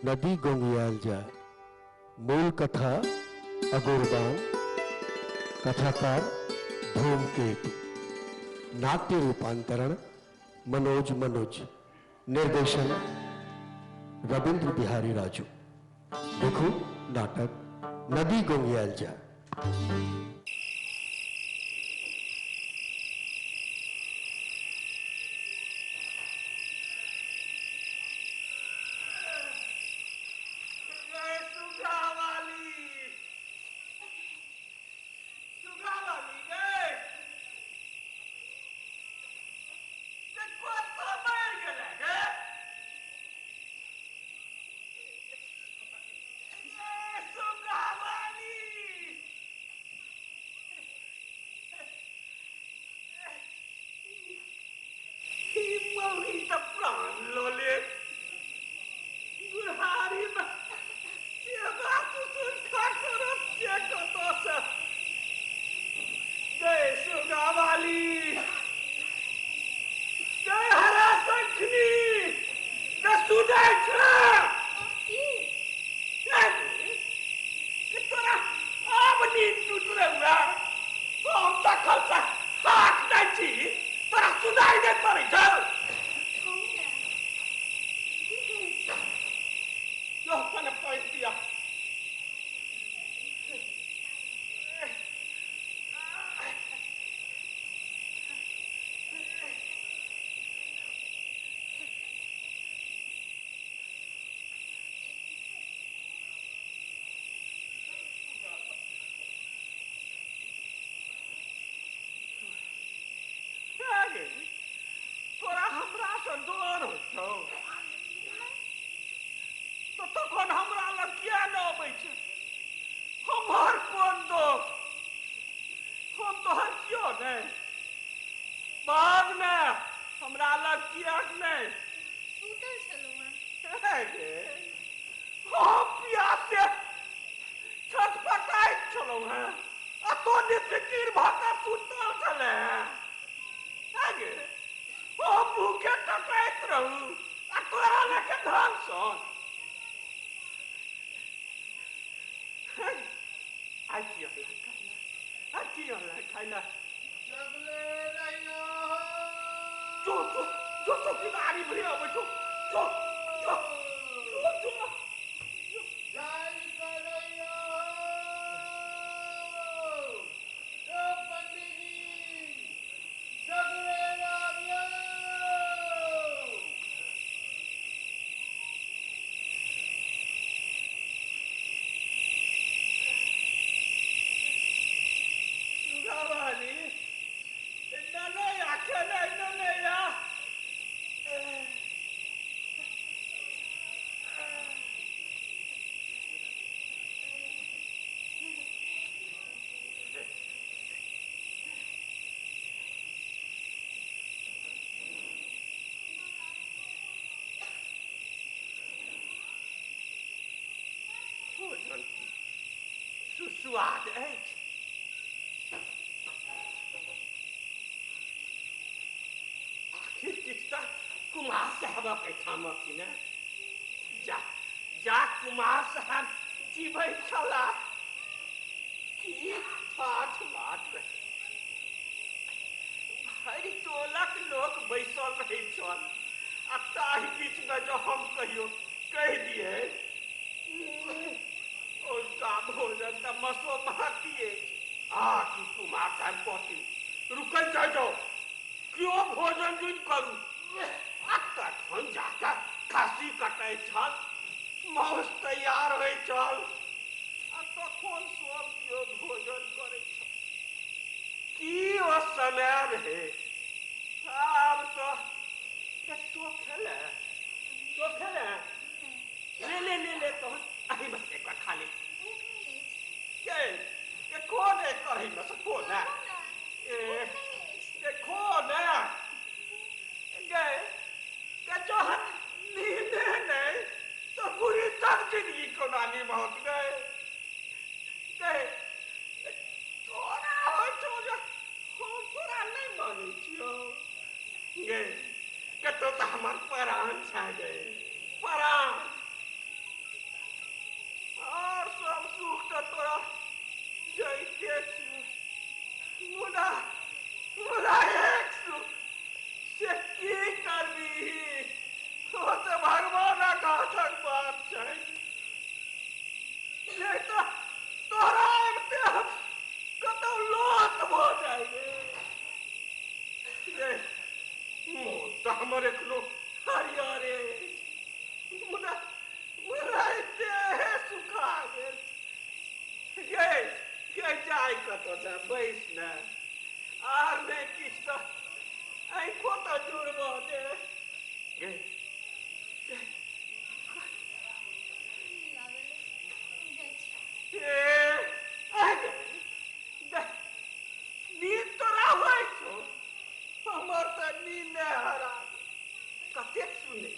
नदी गोंगियाल जा। मूल कथा अगोरबान। कथाकार धूमकेतु। नाट्य रूपांतरण मनोज मनोज। निर्देशन रविंद्र बिहारी राजू। देखो नाटक नदी गोंगियाल जा। सुस्वाद अछि। आखिर किछु तऽ कुमार साहबक एहिठामक कि ने जा जा कुमार साहब जीबै छलाह की ठाठ बाट रहे। भरि टोलक लोक बैसल रहै छल आ ताहि बीचमे जँ हम कहियो कहि दियै ओलका भोजन तऽ मसोमाती अछि कि कुमार साहब कहती रुकै जाओ क्यों भोजन दिन करू तखन जाकर खस्सी कटै छल माउस तैयार होइ छल आ तखन सब केओ भोजन करै छल। की ओ समय रहे। आब तो खेले ले तो अभी बस एक बार खा ले के खो ने कहीं न सको ना के खो ना गए के जोहन नींदे नहीं तो पूरी तक जिंदगी को नानी बहुत गए तोरा हो छो जो हम तोरा नहीं मानी छियो गए के तो हमार परान छा गए परान तो तोरा जैते मुदा मुदा एक सुख से की करबी हो तो भगवान का तक बात छै ये तो तोरा एकते कतौ लोट हो जाइए ये तो हमर एखनो हरियरे मुदा मुदा देह सुखा गेल ये जाय कतौ जा बैस न आर ने किछ तो आँखो तो जुड़ब दे गे नींद तोरा होइ छौ हमर तो नींद हरा कतेक सुने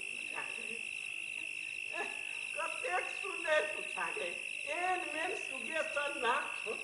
पूछा गे एन मेन सुगे सन ना छो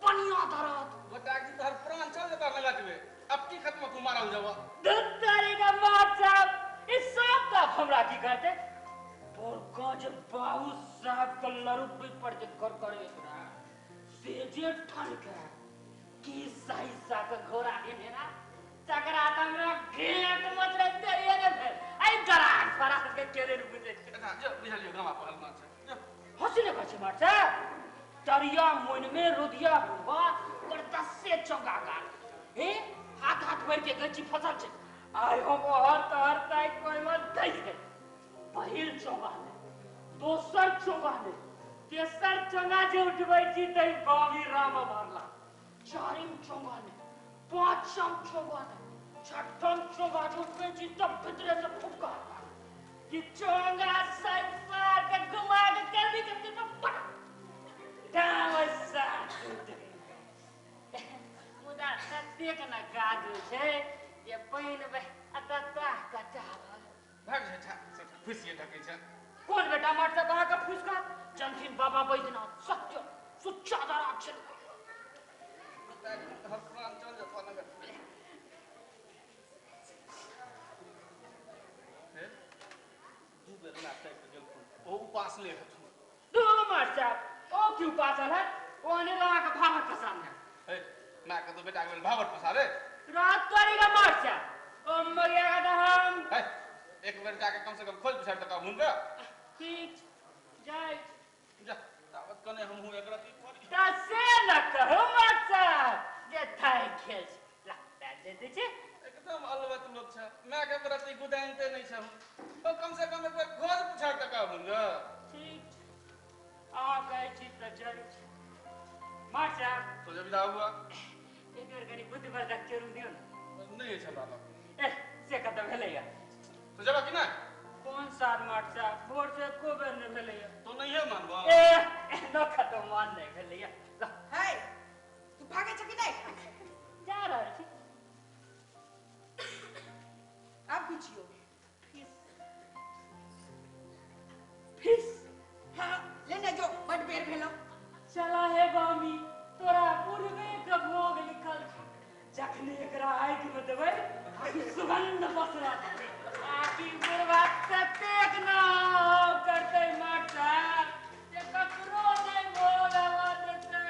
पनिया धरत बता कि तोहर प्राण चल जता लगटवे अब की खत्म तू मारल जावा दत्तारी का मार साहब इस सब का हमरा की कहते और काज बाबू साहब का लरू पे पड़ के कर करे ना सेजे ठन के की सही सा का घोड़ा है ना चकराता में घेट मच रहे तेरे ने फिर आई जरान फरास के केरे रुक दे ना जो बुझलियो गमा पहल मान से हंसने कछे मार साहब तरिया मोइन में रुदिया हुआ और 10 से चौगा गाल हे हाथ हाथ भर के गंजी फसल छे आय हो हर ताई कोई मत दई है पहिल चौगा ने दोसर चौगा ने तेसर चौगा जे उठबै छी तई बावी राम भरला चारिम चौगा ने पांचम चौगा ने छठम चौगा जे उठबै छी तब भीतर से फुका कि चौगा संसार के घुमा के करबी के तो पट दावसा मुदा सत्य के न गादू छे ये पहिन बे अतता कटा भाग जा खुशी ढके छ कौन बेटा मारता कहां का फुसका जनखिन बाबा बैजनाथ सत्य सुच्चा दरा अक्षर बता हर प्राण चल जता लगट दू बेर ना तय के गेल ओ उपास ले हथु तो मारता ओ क्यों पासल है वो ने लगा के भागत के सामने ए ना के तो बेटा के भावट पसारे रात तोरी का मारता ओ मरिया का हम ए एक बेर जाके कम से कम खोज बिछाड़ तक हुनका ठीक जाय जा तावत कने हम हूं एकरा की करी ता से न कहो मारता जे थाई खेल लगता दे दे छे एकदम अलवत लोग छ मैं के प्रति गुदानते नहीं छ तो कम से कम एक बार खोज बिछाड़ तक हुनका ठीक आ गए छी त जरूर मारता तो जब विदा हुआ एक बार गनी बुद्धवर्धक चरू दियो न नहीं छ बाबा ए से कदम भेलैया तो जब कि ना कौन साथ मारता भोर से को बेर न भेलैया तो नहीं है मानबो ए न खतो मान नहीं भेलैया है तू भागे छ कि नहीं जा रहल छी अब बिछियो फिस हां लेने जो बड बेर भेलो चला है बामी तोरा पूर्वे के भोग लिखल जखने एकरा आइ के देबै आकि सुगंध बसरा आकि बुढ़वा सतेक ना करते मारता जे ककरो नहीं बोलवा देते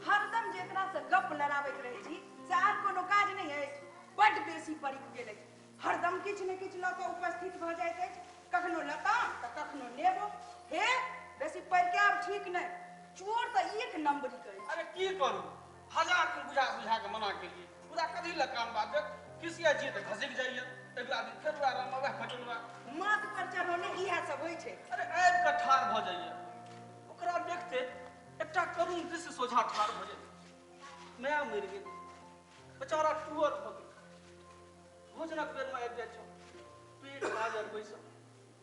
हरदम जेकरा से गप लड़ावैत रहे छी से आर कोनो काज नहीं है बड बेसी पड़ी गेल अछि हरदम किछ न किछ ल के उपस्थित भ जाइत अछि कखनो लताम त कखनो नेबो हे बेसी पढ़ के अब ठीक नहीं चोर त एक नंबरी करे अरे की करू हजार को बुझा के मना के लिए पूरा कभी लकान बात किसिया जी त घसिक जाइए एकरा दिन फिर राम बाबा खटलवा माथ पर चढ़ोले इहा सब होय छै अरे ऐब कठार भ जाइए ओकरा देखते एकटा करुण दृश्य सोझा ठार भ जाइए मैं मर गेल बेचारा टुअर भ गेल भोजनक पेड़ में आबि जाइ छ पेट लाजर बैस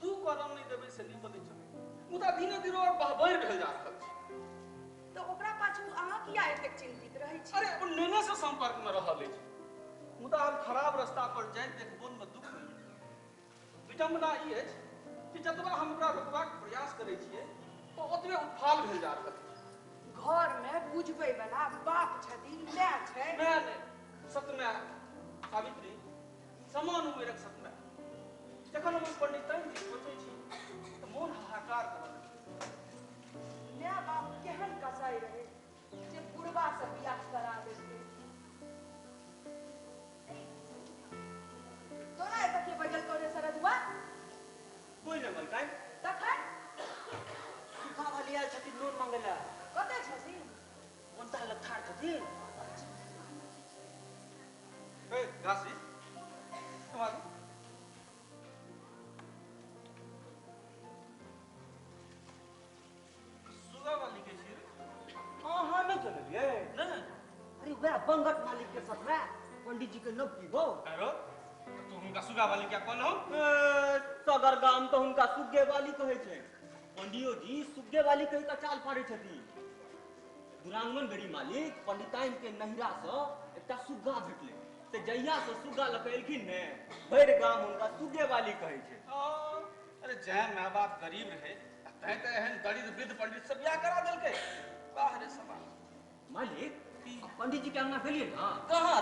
दू कदम नहीं देबै से निकलै छ मुदा धीरे धीरे और बहबैर भेल जा रहल छै तो ओकरा पाछू अहाँ किया एतेक चिंतित रहै छी अरे ओ नेने से संपर्क में रहल अछि मुदा हम खराब रास्ता पर जाइत देख मोन में दुख होइए विडंबना ई अछि कि जतबा हम ओकरा रोकबाक प्रयास करै छियै तो ओतबे उत्फाल भेल जा रहल अछि घर में बुझबै वाला बाप छथिन माय छै मैं ने सतमे सावित्री समान उमेरक सतमे जखन हम पंडिताइन जी सोचै छी तो मोन हाहाकार करल माय बाप केहन कसाई रहे जे बुढ़वा से बियाह करा देलकै तोरा एतऽ के बजल तोरे सरदुआ कोई न मलकाई तखन सुखा वाली आयल छथिन लोन मांगेला कते छथिन कोनता लठार छथिन ए गासी तुम्हारे सुगा वाली के छी हां न चलिए ना अरे वह बंगट मालिक के साथ में पंडित जी के नब की हो अरो तू हुनका सुगा वाली क्या कहलौ सगर गाम तो हुनका सुग्गे वाली कहै छै पंडियो जी सुग्गे वाली कहि का चाल पाड़ै छथिन दुरांगन गड़ी मालिक पंडिताइन के नहिरा से एकटा सुग्गा भेटले ते जहिया से सुग्गा लकैलखिन ने भैर गाम हुनका सुग्गे वाली कहै छै अरे जय माँ बाप गरीब रहे तै तो एहन दरिद्र वृद्ध पंडित से बियाह करा देलकै बाहर सभा मालिक पंडित जी के अंगना गेलिए ना कहाँ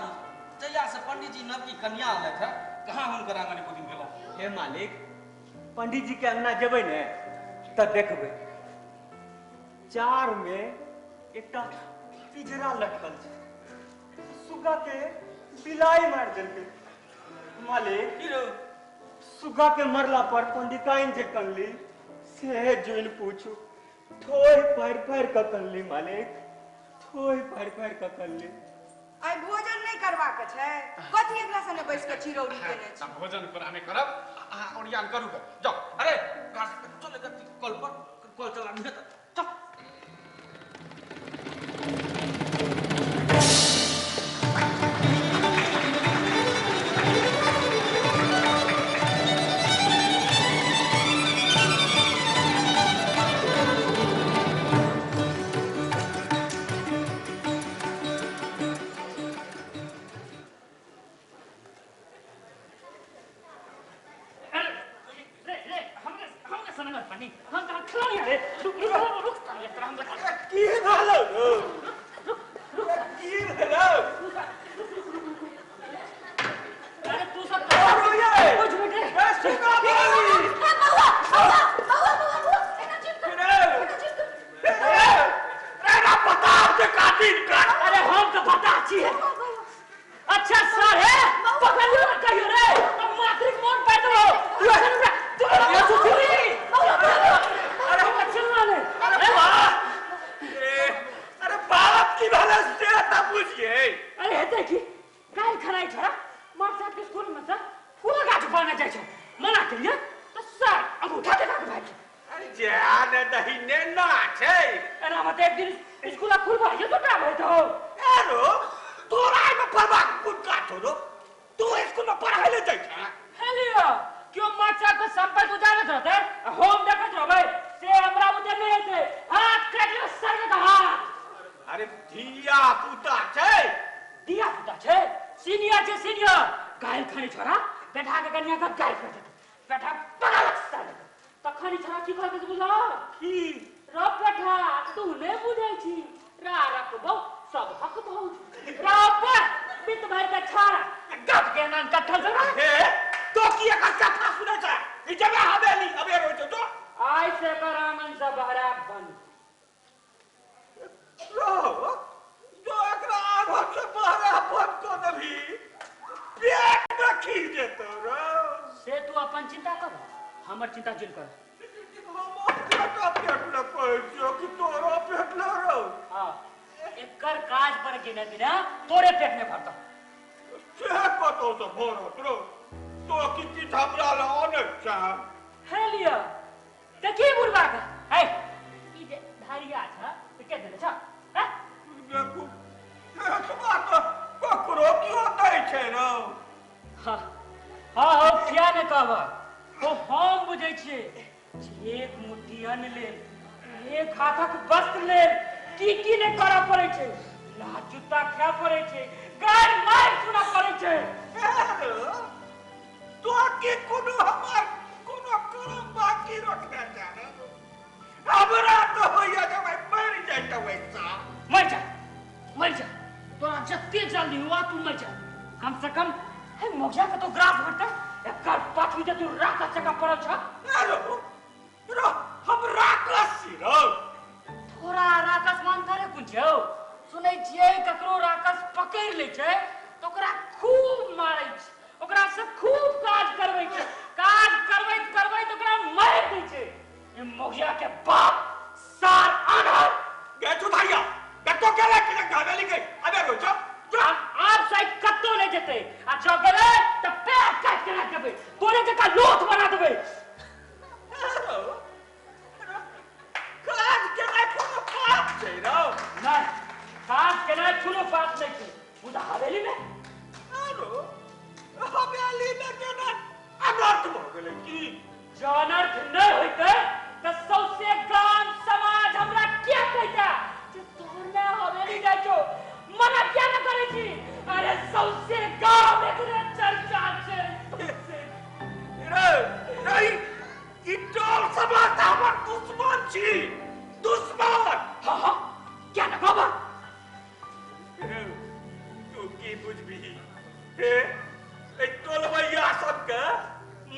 जहिया से पंडित जी नव की कन्या आलत है कहाँ हुनकर आंगन बुकिंग भेला हे मालिक पंडित जी के अंगना जेबै ने त देखबै चार में एकटा पिजरा लटकल छै सुग्गा के बिलाई मार देलकै मालिक सुग्गा के मरला पर पंडिताइन जे कनली से जुइन पूछू ठोय फाड़ क कनली मालिक ठोय फाड़ क कनली आई भोजन नहीं करवा के छै कथि एकरा सने बैस के चिरौरी देने छै भोजन पर हमें करब अहाँ ओरियान करू जाओ अरे चल कल पर कल चला नहीं चल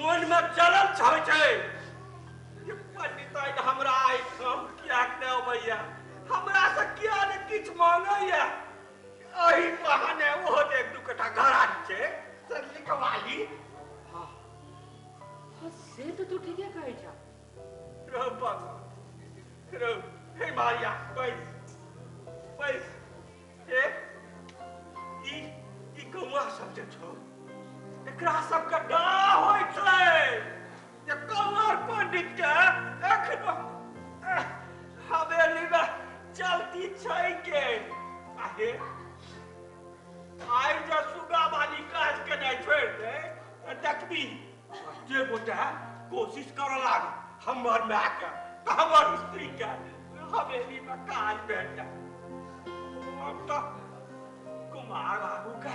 मन में चलल छै ये पंडित हमरा आई काम किया ने भैया हमरा से किया ने किछ मांगैया एही बहाने वो जे एक दू कट्ठा घर छै से लिखवाली हां से तो तू ठीक है कहै छ रो बाबा रो हे मारिया बैस ई गौवा सब जे छौ एकरा सब के डा होय छै जे कौवर पंडित के एखनो हवेली में चलती छै के आहे आई जे सुगा वाली काज के नहीं छोड़ दे देखबी जे बोटा कोशिश कर लाग हमर मां के हमर स्त्री के हवेली में काज भेट अब तो कुमार बाबू के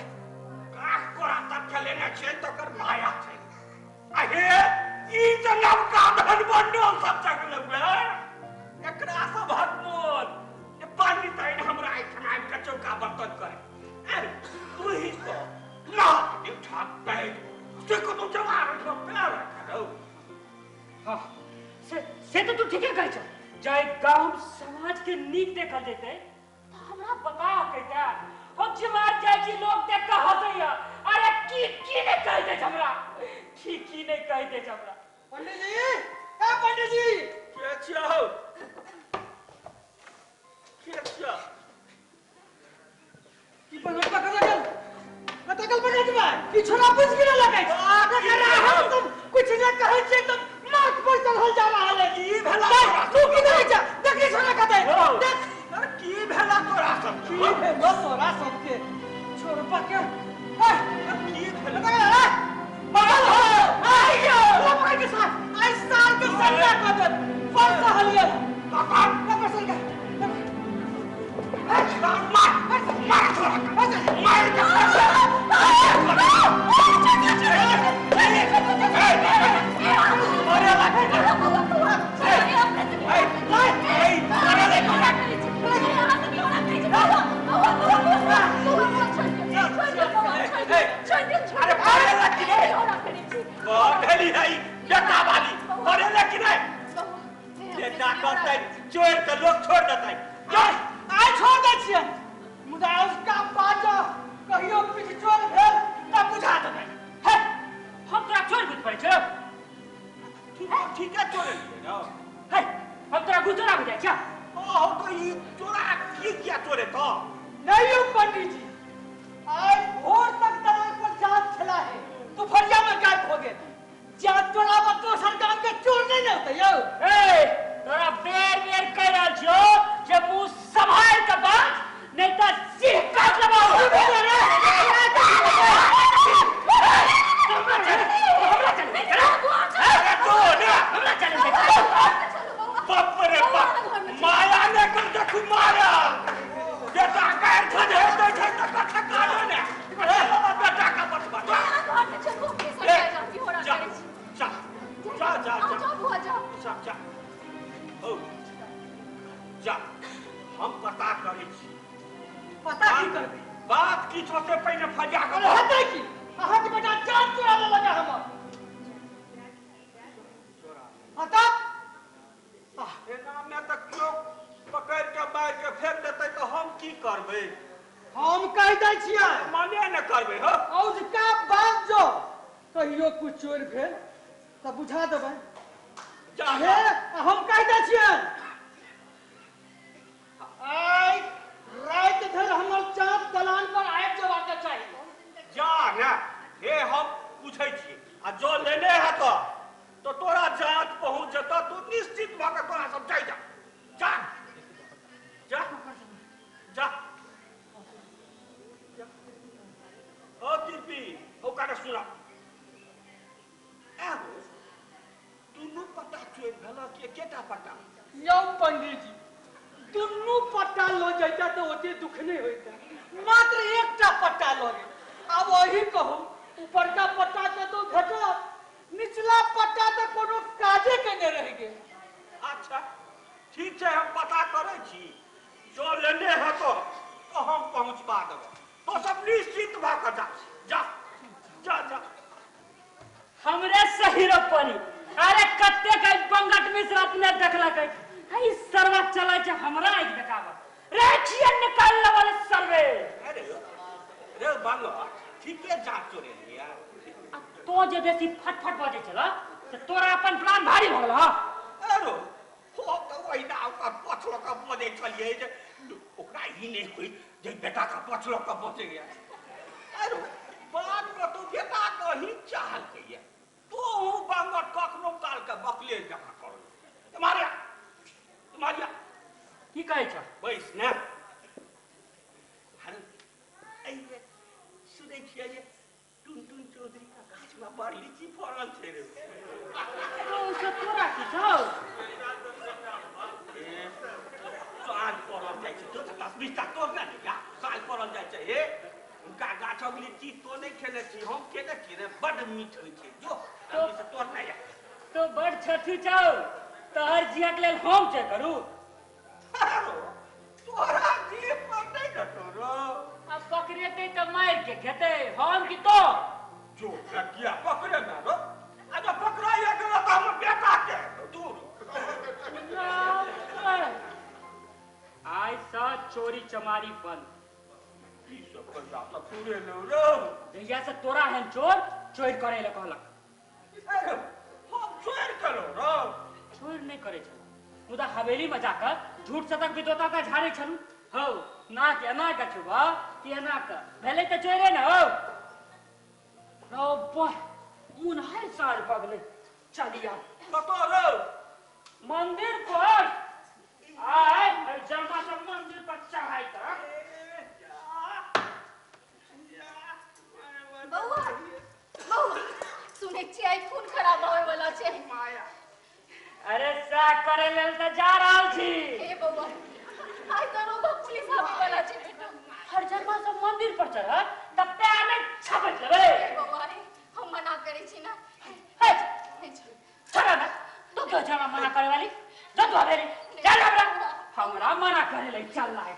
काज कोरा तक चले न छै तकर माया छै आहे ई जे नवका धन बंडल सब जग लगले एकरा सब हटमोल ये पानी तैन हमरा आइठन आबि के चौका बर्तन करे वही तो ना उठा बैठ से को तो जवार को प्यार करो हां से तो तू ठीक है कहै छ जाय गांव समाज के नीक देखल जेतै तो हमरा बता कहता हम जमार जाय छी लोग देख के हंसैया अरे की ने कह दे हमरा की ने कह दे हमरा पंडित जी ए पंडित जी के छियौ की पंडित कतकल पंडित भाई की छोरा बुझ गिरा लगे हम तुम कुछ न कहै छै तो नाक पर चढ़ल जा रहल है जी भेला तू की कहै छ देखी छोरा कते देख अरे की भेला तोरा सब की भेला तोरा सब के छोर पके की भेला पागल हो आइयो लपके के साथ आई साल के सन्ना कर दे फल सहलिए पापा फसल का चोर के लोग छोड़ देते आई छोड़ दै छियै मुदा उसका बाजा कहियो पीछ चोर भेल त बुझा देबै हे हम तोरा चोर बुझ पड़ै छ ठीक है चोर न हे हम तोरा गुजरा बुझाय छ ओ तो ई चोरा की किया चोरे तो नहीं पंडित जी आज भोर तक दलाल पर जांच चला है तो फरिया में गायब हो गए जांच चोरा में दोसर गांव के चोर नहीं न होते यौ ए तोरा बेर कह रहल छो जे मुंह संभाल के बात नहीं तो सिर काट लेबो बाप रे बाप माया ने कर देखू माया बेटा काट खदे दे छै त कथा काटे ने बेटा का बचबा जा ओ जा हम पता करै छी पता की करबे बात की छोटे पहिने फजा कर हते की अहाँ के बेटा जान चोरा ले लगा हमर पता एना में त क्यों पकड़ के मार के फेंक देतै तो हम की करबै हम कह दै छियै माने न करबै हो और का बात जो कहियो कुछ चोर भेल त बुझा देबै जा हम कह दै छियै आई रात धर हमर चाँद दलान पर आबि जेबाक चाहिए जा ना हे हम पूछै छी आ जो लेने है तो तोरा जांच पहुंच जता तो निश्चित भ के तोरा सब जाय जा जा जा ओ तिरपी ओ काटा सुना आबो दुनु पता चोर भेला के केटा पता यौ पंडित जी दुनु पट्टा लो जाता तो ओते दुख नहीं होता मात्र एकटा पट्टा लो अब वही कहू ऊपर का पट्टा के तो भेटा निचला पट्टा तो कोनो काजे के नहीं रह गए अच्छा ठीक है हम पता करे छी जो लेने है तो हम पहुंचबा देबो तो सब निश्चित भ के जा जा जा जा हमरे सही रपनी अरे कत्ते के पंगट मिश्रा ने देखलक है सर्वा चला छै हमरा एक देखावा रे छिए निकाल वाले सर्वे अरे रे बांगो ठीके जात चोरे लिया तो जे बेसी फटफट बजे छला से तोरा अपन प्लान भारी भ गेल ह अरे हो तो वही ना का पछलो का बजे चलिए जे ओकरा ही नहीं हुई जे बेटा का पछलो का बचे गया अरे बात को तो बेटा को ही चाल गई तो बांगो कखनो काल के बकले जमा कर तुम्हारी की कहै छ बैस ना अरे ऐ सुनै छियै जे टुनटुन चौधरी का गाछ में बड़ लीची फड़ल छै रे ओ से तोरा की छौ साल पड़ल जाइ छै तो तक बीस तक तो ना या साल पड़ल जाइ छै हे उनका गाछक लीची तो नहीं खेने छी हम खेने छी रे बड़ मीठ होइ छै जो हम से तोड़ ना या तो बड़ छठू छौ तोहर जिया के लेल हम छै करू तोरा जी पर नहीं कटोरो अब पकड़ेते तो मार के खेते हम की तो जो लड़किया पकड़े ना रो अगर पकड़ाया गया तो हम बेटा के दूर आई सा चोरी चमारी बंद ई सब कर जाता पूरे लो रो जहिया से तोरा है चोर चोर करे ले कहलक अरे हम चोर करो रो चोर नहीं करे छ मुदा हवेली में जाकर झूठ सतक विदोता का झाड़े छनु हो ना के ना का छुबा के ना का भले तो चोरे न हो रो बह मुन हर साल बगले चलिया तो रो मंदिर पर आय जमा सब मंदिर पर चढ़ाई कर बउआ बउआ सुने छी आई खून खराब होए वाला छै माया अरे सा करे लेल त जा रहल छी हे बउआ आई दरोगा पुलिस आवे वाला छै बेटा हर जन्मा सब मंदिर पर चढ़ तब ते आने छपट लेबे हे बउआ हम मना करे छी ना हे चला ना तू क्यों चला मना करे वाली जो तू हवेली चल हमरा मना करे ले चल रहा है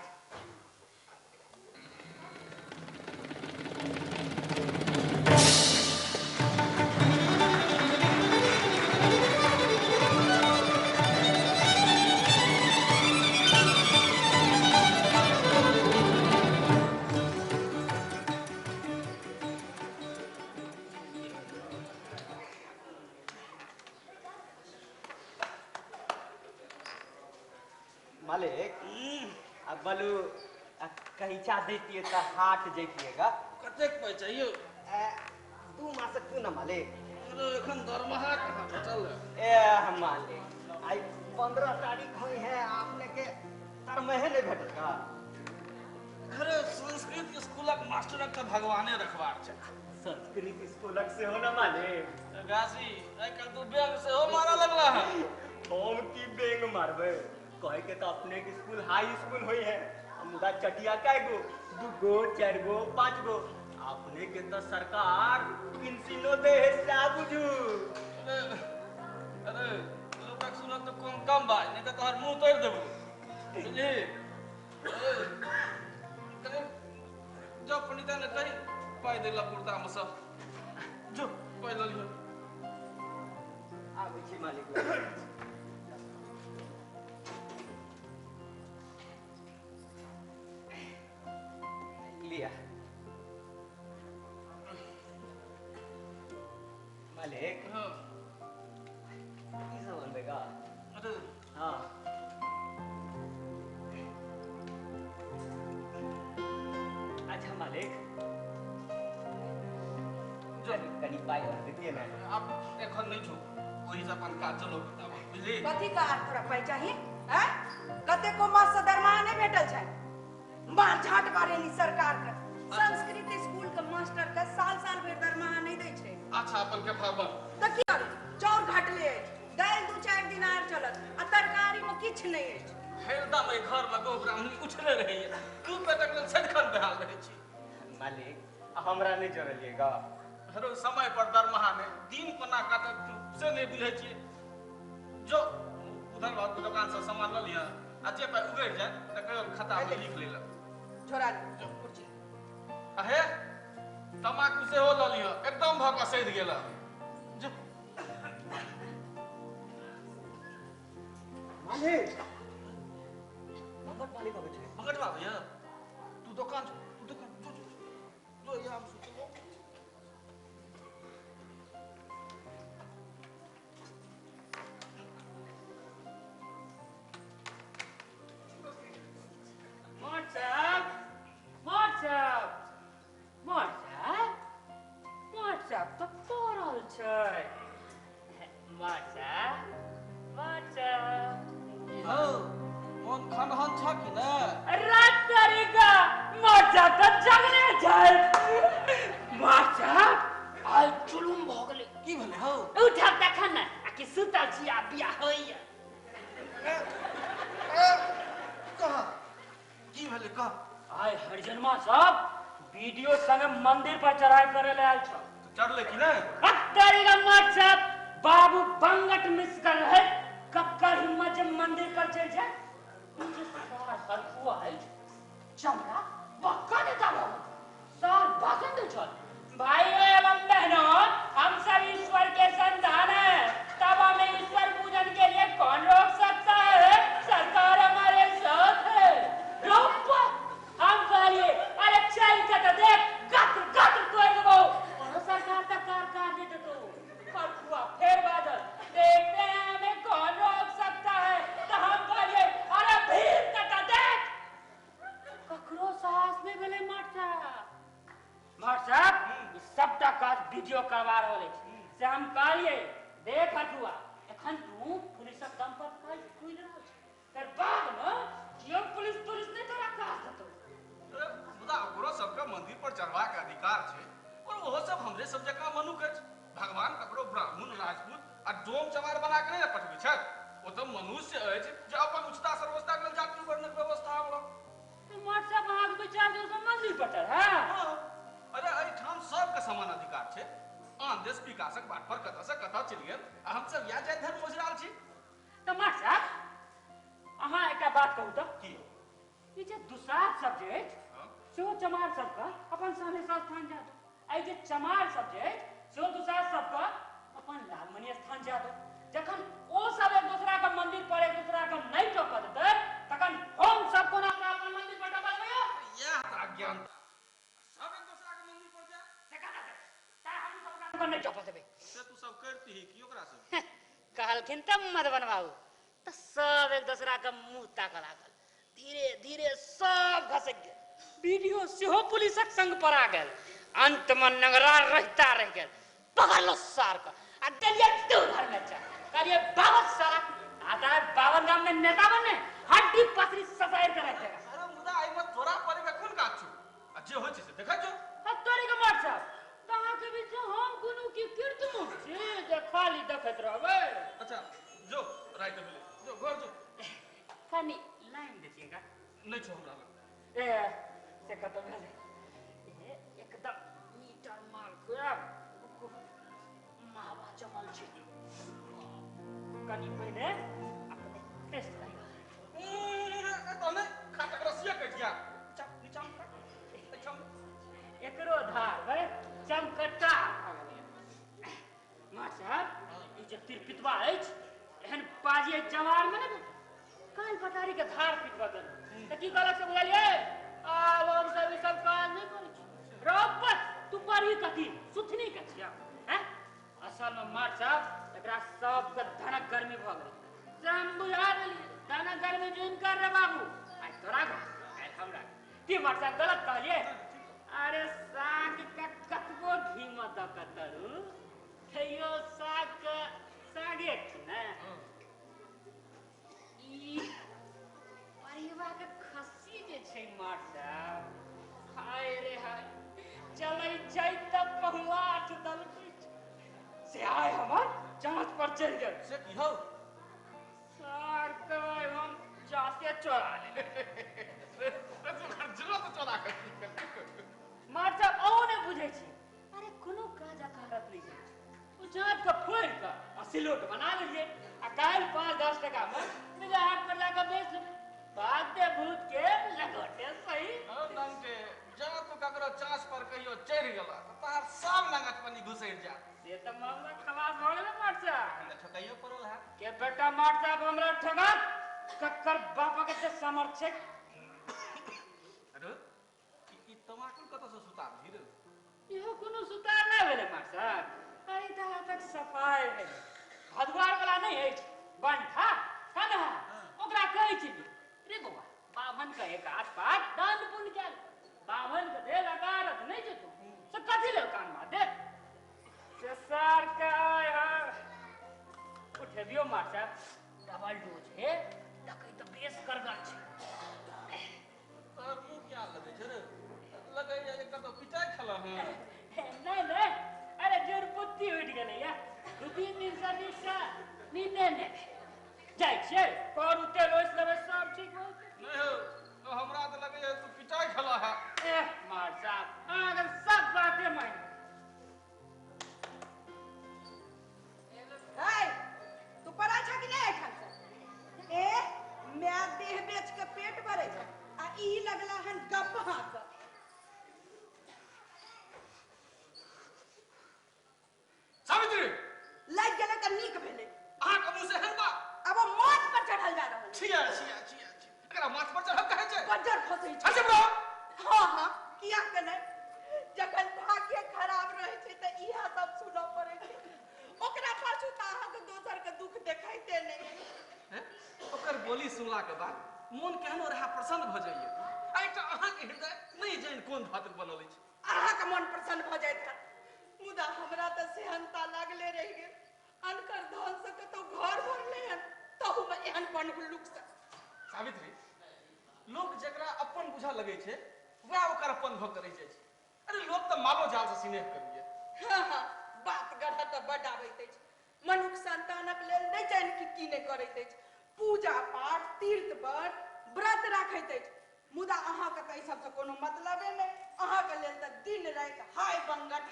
मालिक अब बोलू कहीं चा देती है तो हाट जैतिएगा कतेक पाई चाहिए 2 मास क्यों ना मालिक अरे एखन दरमाहा कहाँ भेटल ए हम मालिक आई 15 तारीख हुई है आपने के तरमहे नहीं भेटेगा अरे संस्कृत स्कूलक मास्टरक तो भगवाने रखवार छै संस्कृत स्कूलक से हो ना मालिक गासी आई कल तो बैंक से हो मारा लगला है हम की बेंग मारबे कहे के तो अपने के स्कूल हाई स्कूल होई है मुदा चटिया काय गो 2 गो 4 गो 5 गो अपने के तो सरकार पेंसिलो दे है सा बुझू अरे लोग सुनत तो कम बात नहीं तो तोहर मुंह तोड़ देबो बुझली अरे जो पंडिता ने कही पाई देला कुर्ता में सब जो पाई ल लियो आबै छी मालिक लिया मालिक हां ई सब बनबेगा अरे हां अच्छा मालिक जो कनी पाई और देतिए ना आप एखन नहीं छो वही से अपन काज चलो बताबो बुझली कथी का आर तोरा पाई चाहिए हैं कते को मास से दरमाहा नहीं भेटल छै बार झाट करेली सरकार के संस्कृत स्कूल के मास्टर के साल भर दरमाहा नहीं दै छै अच्छा अपन के फाबर त की करू चौर घटले दाल 2-4 दिन आर चलत आ तरकारी में किछ नहीं अछि हरदम ए घर में गो ब्राह्मणी उछले रही है तू पेटक लेल सदखन बेहाल रहे छी मालिक हमरा नहीं जोड़लिएगा हरो समय पर दरमाहा में दिन कोना काटत से नहीं बुझे छी जो उधर बाबू दुकान से सामान ल लिया आ जे पे उगड़ जाए त कहियो खाता में लिख लेला छोरा जो कुर्सी अहे तमाकू से हो ल लिया एकदम भक सैध गेला ले भगत मालिक आवे छे भगतवा भैया तू दुकान जो ये हम सोचो तो पड़ल छै हो मन खनहन छ कि ना रात तरीका मजा तो जगने छै आई चुलुम भ गेलै की भेलै हो उठा देखन ना कि सुतल छी आ बियाह होइया कहा की भेलै कह आई हरिजनमा सब वीडियो संग मंदिर पर चढ़ाई करे ले आयल छ चढ़ले कि नहीं तरीका मजा बाबू बंगट मिस कर रहे कक्कर हिम्मत जब मंदिर पर चढ़ जाए मुझे सारा हरकुआ है चमड़ा बक्का देता हो सार भागन दे चल भाइयों एवं बहनों हम सब ईश्वर के संतान हैं तब हमें ईश्वर पूजन के लिए कौन रोक सकता है सरकार हमारे साथ है रोक हम कहिए अरे चल के तो देख गत्र गत्र तोड़ दो और सरकार का कार दे तो हरकुआ फिर बादल देखते हैं हमें कौन रोक सकता है तो हम कहिए अरे भीड़ कटा देख ककरो साहस में भले मार साहब सबटा काज वीडियो करवा रहल अछि से हम कहलिए देख हटुआ एखन तू पुलिसक दम पर काज खुल रहल छै तर बाद में कियो पुलिस नहीं तोरा काज देतो मुदा ओकरो सबके मंदिर पर चढ़वा के अधिकार छै और ओहो सब हमरे सब जका मनुख अछि भगवान ककरो ब्राह्मण राजपूत आ डोम चमार बना के नहीं पठबै छथि ओ तो मनुष्य अछि जे अपन उच्चता सर्वोच्चता के जाति वर्णक व्यवस्था हमरा तो मार साहब आग विचार जो मंदिर पर है अरे एठाम सबके समान अधिकार छै आन देश विकासक बाट पर कतऽ से कतऽ चलि गेल आ हम सब या जाय धर्म मोजराल छी तो मार साहब अहाँ एकटा बात कहू तो की ई जे दुसाध सब जे अछि सेहो चमार सबका अपन सामने स्थान जा दो आई जे चमार सब जे अछि सेहो दुसाध सबका अपन लालमणि स्थान जा दो जखन ओ सब एक दूसरा के मंदिर पर एक दूसरा के नहीं टोक देतै तखन हम सब कोना अपन मंदिर पर टोकबै यह अज्ञान सब एक दूसरा के मंदिर पर जाय से कहा दे ता हम सब का नहीं टोक देबै से तू सब करती ही की ओकरा से कहलखिन तब मत बनवाऊ तो सब एक दूसरा का मुंह ताक लागल धीरे धीरे सब घसक गेल वीडियो सेहो पुलिसक संग पर आ गेल अंत में नगरा रहता रह गेल पकड़ लो सार का आ देलिए तू घर में जा कहलिए बाबा सारा आता है बावन गांव में नेता बने हड्डी पसरी सफाई कर रखेगा अरे मुदा आई मत तोरा पर में खून काछु आ जे होय छै से देखा जो अब तोरी के मार साहब कहां के बीच हम कोनो की कीर्तमुख छी जे खाली देखत रहबे अच्छा जो राइट भेले जो घर जो खाली लाइन दीजिएगा नहीं छो हमरा लग ए से खत्म भेले ए एकदम मीटर मार के मावा जमल छी कनी पहले अपने टेस्ट करियो तने खाटक रसिया कट गया नीचा एकरो धार भाई चमकटा मां साहब ई जे तिरपितवा अछि एहन बाजी जवार में न काल पटारी के धार पिटवा गेल त की कहलक से बुझलिए आ हम सब काज नहीं करै छी रोबत तू पढ़ी कथी सुथनी के छिया हैं असल में मार साहब एकरा सब के धनक गर्मी भ गेल से हम बुझा देलिए धनक गर्मी जोइन कर रे बाबू आज तोरा आज हमरा की मार साहब गलत कहलिए अरे साग का कतबो घी में द कतरू खइयो साग सागे न ई परिवा के खस्सी जे छै मार साहब हाय रे हाय चलै छै त पहुआठ दल से आय हमर जांच पर चल गेल से की हो सर कहे हम जाते चोरा ले जरूरत चोरा कर मार साहब ओ ने बुझै छी अरे कोनो काज करत नहीं छै ओ जात के फोड़ के आ सिलोट बना लेलिए आ काल 5-10 टका में मिला हाट पर लाके बेच लेबै भागते भूत के लगोटे सही ओ नंटे जा तू ककरो चास पर कहियो चढ़ गेला त तार सब लगत पनी घुसैर जा से त मामला खलास भ गेल मार साहब ठकाइयो पड़ल है के बेटा मार साहब हमरा ठगत कक्कर बापा के सामर्थ्य अरे ई तमाकुल कत से सुता दी रे इहो कोनो सुतार नहीं भेले मास्टर आई तक सफाई है हदवार वाला नहीं है बंठा कना ओकरा कहै छी रे बौआ बामन का एक हाथ पात दान पुण्य क्या बामन के दे लगारत नहीं जे तू से कथि ले कान मा दे से सर का उठे दियो मास्टर डबल डोज है तकई तो बेस करगर छै तोर मुंह क्या लगे छै रे लगे जे एक तो पिटाई खला है नहीं अरे जोर बुद्धि उठ गेलै या 2-3 दिन से निशा नींदे ने जाय छै पर उते रोज लेबे सब ठीक हो नहीं हो तो हमरा तो लगे जे तू पिटाई खला है मार साहब अगर सब बातें मान है तू पढ़ा छ कि नहीं एखन से ए मैं देह बेच के पेट भरे छ आ ई लगला हन गप हाथ सावित्री लग गेले त नीक भेले आहा के मुंह से हनबा अब माथ पर चढ़ल जा रहल छिया एकरा माथ पर चढ़ब कहै छै बज्जर खसै छै अच्छा ब्रो हां किया के नहीं जखन भाग्य खराब रहे छै त इहा सब सुनो पड़े छै ओकरा पाछू त अहाँ के दोसर के दुख देखाइते नहीं हैं ओकर बोली सुनला के बाद मन केहनो रहा प्रसन्न भ जाइए आइटा अहाँ के हृदय नहीं जान कोन भात्र बनल अछि अहाँ के मन प्रसन्न भ जाइत है मुदा हमरा त सेहनता लागले रह गेल अनकर धन से तो घर भरले हन तहु में एहन बनहुल्लुक से सावित्री लोग जकरा अपन बुझा लगे छै वह ओकर अपन भ करे छै अरे लोग त मालो जाल से स्नेह करिए हां बात गढ़ा त बड आबैत अछि मनुख संतानक लेल नहीं जान की नहीं करैत अछि पूजा पाठ तीर्थ व्रत राखैत अछि मुदा अहाँ के त ई सब से कोनो मतलबे नहीं अहाँ के लेल त दिन रात हाय बंगट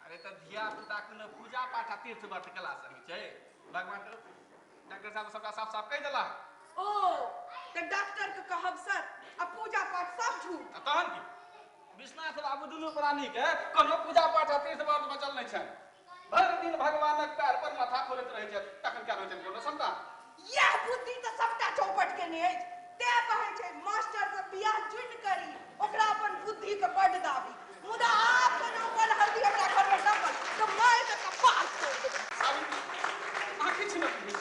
अरे त धिया पुता के पूजा पाठ आ तीर्थ व्रत केला सही छै भगवान डॉक्टर साहब सबका साफ साफ कह देला ओ त डॉक्टर के कहब सर आ पूजा पाठ सब झूठ तहन की विश्वनाथ बाबू दुनू प्राणी के कोनो पूजा पाठ आ तीर्थ व्रत बचल नहीं छै भर दिन भगवानक पैर पर माथा फोड़ैत रहै छै तखन क्या रहै छै कोनो संतान यह बुद्धि त सबटा चौपट के नहीं अछि ते कहै छै मास्टर से बियाह जुट करी ओकरा अपन बुद्धि के बड दाबी मुदा आप के ऊपर हल्दी हमरा घर में न पड़ तो मैं के कपार तोड़ देब सावित्री आ किछ न बुझै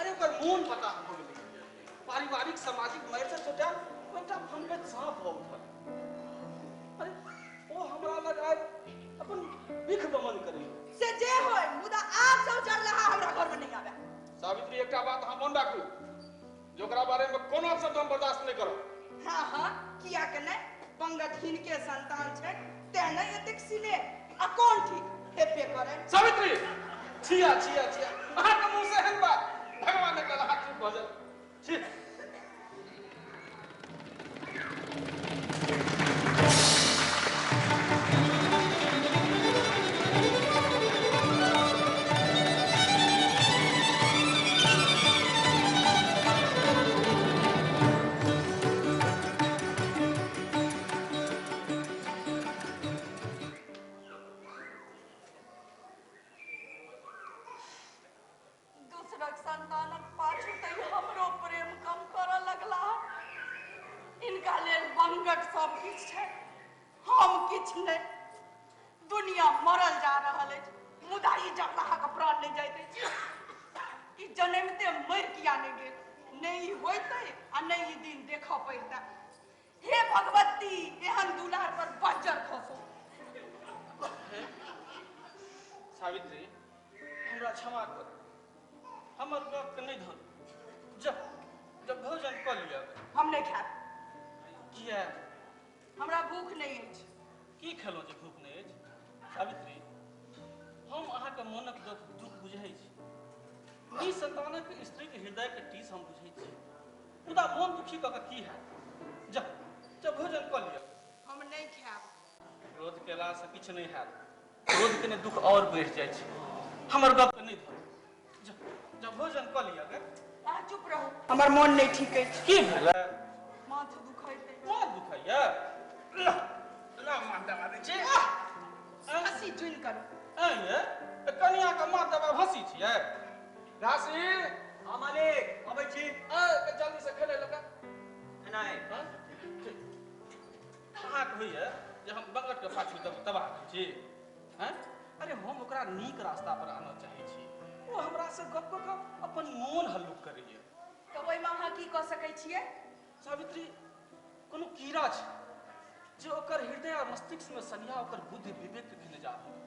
अरे ओकर मोन पता हो गेलै पारिवारिक सामाजिक मैर से छोटा कोटा फंगत सांप हो उठल अरे ओ हमरा लगाय अपन बिख दमन करे से जे होय मुदा आप सब चल रहा हमरा घर में नहीं आवे सावित्री एकटा बात हम मन राखू जोकरा बारे में कोनो शब्द हम बर्दाश्त नहीं करो हां किया के नहीं पंगतहीन के संतान छै ते नहीं एतेक सिने आ कौन ठीक हेपे करे सावित्री छिया अहाँ के मुंह से हन बात भगवान के हाथ चुप भ जाए छी संतानक पाछू तई हमरो प्रेम कम कर लगला इनका लेल बंगट सब किछ छै हम किछ नहीं दुनिया मरल जा रहल है मुदा ई जगह के प्राण नहीं जाइत अछि ई जन्मते मर किया नहीं गेल नहीं होइते आ नहीं ई दिन देखा पड़ता हे भगवती एहन दुलार पर बज्जर खसो सावित्री हमरा क्षमा कर हमर बाप के नहीं धन जब भोजन कर लिया हम नहीं खाब किया हमरा भूख नहीं अछि की खेलो जे भूख नहीं अछि सावित्री हम अहाँ के मनक दुख बुझै छी ई संतानक स्त्री के हृदय के टीस हम बुझै छी मुदा मन दुखी क के की है जब भोजन कर लिया हम नहीं खाब क्रोध केला से किछ नहीं हैत क्रोध के दुख और बढ़ जाय छै हमर बाप के नहीं धन जब भोजन कर लिया गे आ चुप रहो हमर मन नहीं ठीक है की भेलै माथ दुखाइते माथ दुखाइया ला माथ दबा दे छी हंसी जुन करो ये कनिया के माथ दबा हंसी छियै राशि हाँ मालिक अबै छी जल्दी से खेले लगा नहीं कहाँ होइए जे हम बगट के पाछू तबाह करै छी हैं अरे हम ओकरा नीक रास्ता पर आना चाहै छी ओ हमरा से गप क अपन मोन हल्लुक करैए तो ओइ में अहाँ की क सकै छियै सावित्री कोनो कीड़ा छै जे ओकर हृदय आ मस्तिष्क में सनिया ओकर बुद्धि विवेक के खेने जा रहल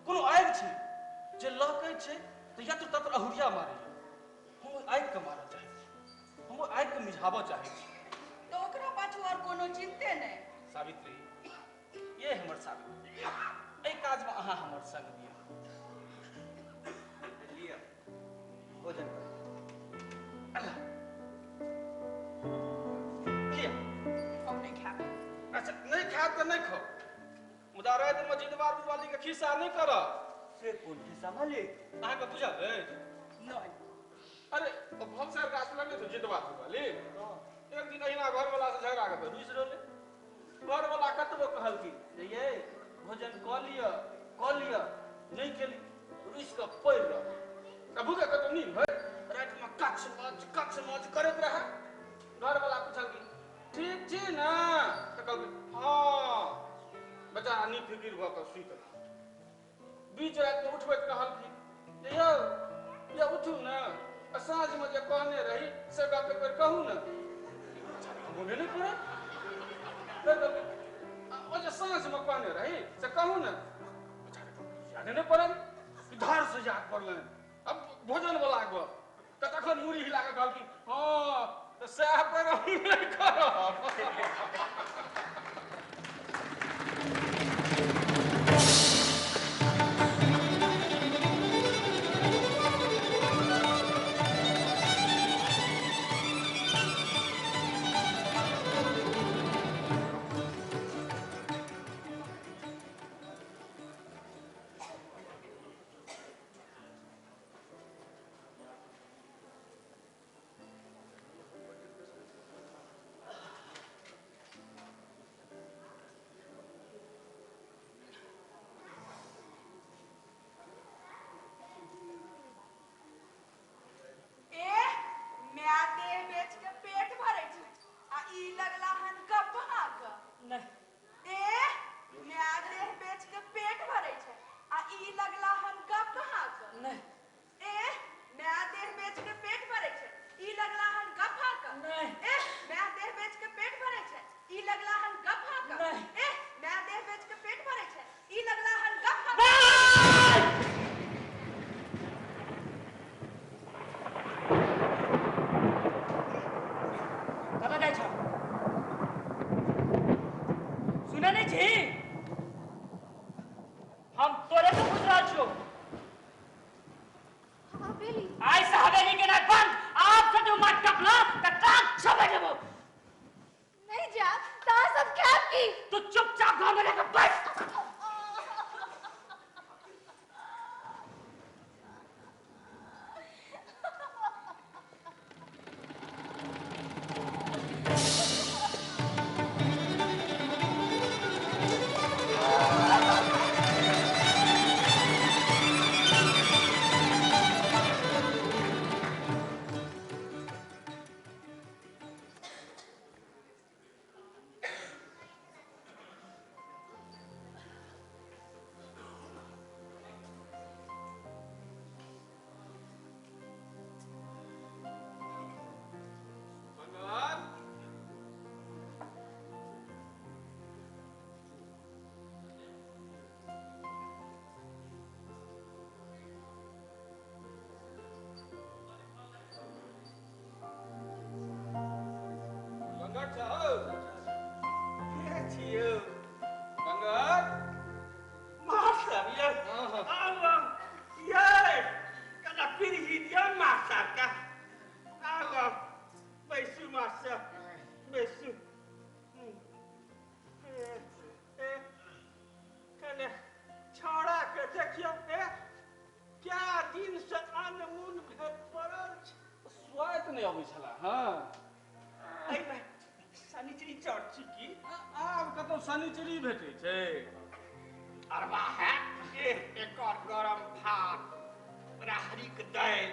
कोनो आगि छै जे लहकै छै तो यत्र तत्र अहुरिया मारैए हम आगि के मारऽ चाहै छी हम आगि के मिझाबऽ चाहै छी तो ओकरा पाछू और कोनो चिंते नहीं सावित्री ये हमर सावित्री एहि काज में अहाँ हमर संग दिअ लिया भोजन कर लिअ हम नहीं खाएब अच्छा नहीं खाएब तऽ नहीं खाओ मुदा राति में जिदवार वाली के खिस्सा नहीं करब से कौन खिस्सा मालिक अहाँ के बुझल अछि नहीं अरे हम सर गाछ लगने तो जिदवार वाली एक दिन अहिना घर वाला से झगड़ा के रुस रहले घर वाला कतबो कहलखिन जे ये भोजन क लिअ नहीं केली रुस के पड़ रह अब भूखे के तो नींद भर रात में कक्ष मौज करत रहा घर वाला पूछलखिन ठीक छी ना तो कहलखिन हाँ बेचारा नी फिकिर भ के सुति रहा बीच रात में उठबैत कहलखिन जे यौ उठू ना साँझ में जे कहने रही से गप एक बेर कहू ना बोले नहीं पड़े फिर कहलखिन ओ जे साँझ में कहने रही से कहू ना बेचारे को याद नहीं पड़ल धार से याद पड़ल अब भोजन वाला गप त तखन मुड़ी हिला के कहलखिन हाँ तो सएह पर हम नहीं करब शनिचरी भेटै छै अरबा है एक गरम भात राहरिक दालि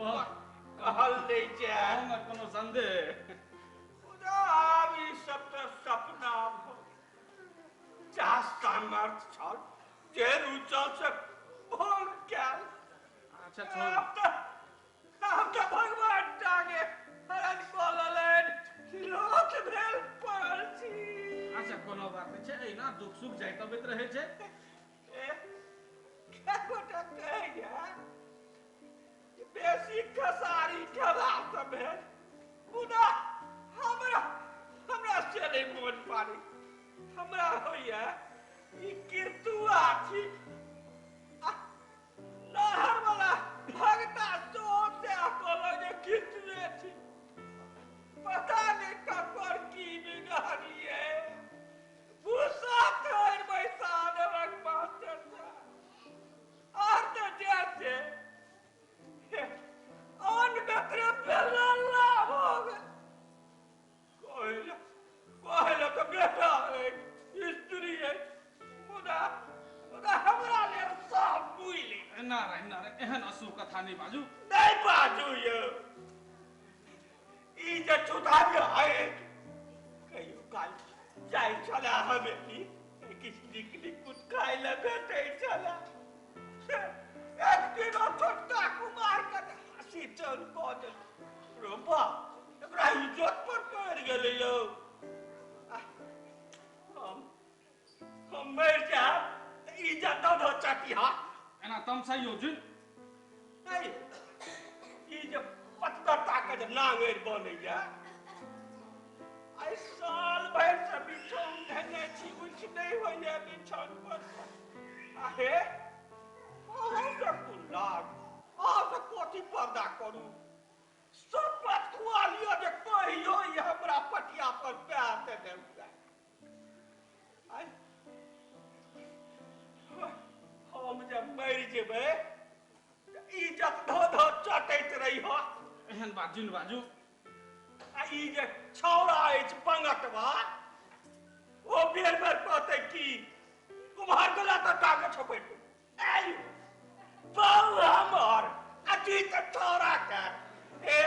कहल नहीं जाए हमर कोनो संदेह आब ई सब तो सपना भ जा सामर्थ छल जे रुचल से भोग कैल अच्छा छोड़ अब तो भगवान टागे हरण कललन लोक भेल पड़ल छी अच्छा कोनो बात नहीं छै एना दुख सुख जाइत अबैत रहै छै क्या गोटा कहैया बेसी खसारी खेला से भेल मुदा हमरा से नहीं मोन पारी हमरा होइया ई कीर्तुआ छी नहर वाला भगता सोच से कहलो जे कीर्तुए छी पता नहीं ककर की बिगाड़ी है भूसा थोड़ बैसान रंग मास्टर सा और तो जैसे ऑन बकरे पेला हो गए कहले तो बेटा है स्त्री है मुदा हमरा ले सब बुइली ना रे एहन असु कथा नहीं बाजू नहीं बाजू ये ई जे चुदार है कहियो काल जाय चला हवेली किछ निक कुछ खाइ ले भेटै चला एक दिन छोटा कुमार का हंसी चल कद रोबा एकरा इज्जत पर पड़ गेलै यौ हम मर जा इज्जत दो चटिया एना तमसाई हो जुन नहीं ई जे पत्ता के जे नांगेर बनैया आई साल भर से बिछौन धने छी कुछ नहीं होइया बिछौन पर आहे हम कुलाग आप कोठी पर्दा करू सब बात खुआ लियो जे कहियो ये हमरा पटिया पर पैर दे देउगा आई हम जब मर जेबै इज्जत धो चटैत रही हो एहन बात जुन बाजू आ ई जे छौरा अछि पंगटवा ओ बेर कहते की कुम्हार गला तो कागज छपेट आई बाऊ हमर अजी त छौरा के ए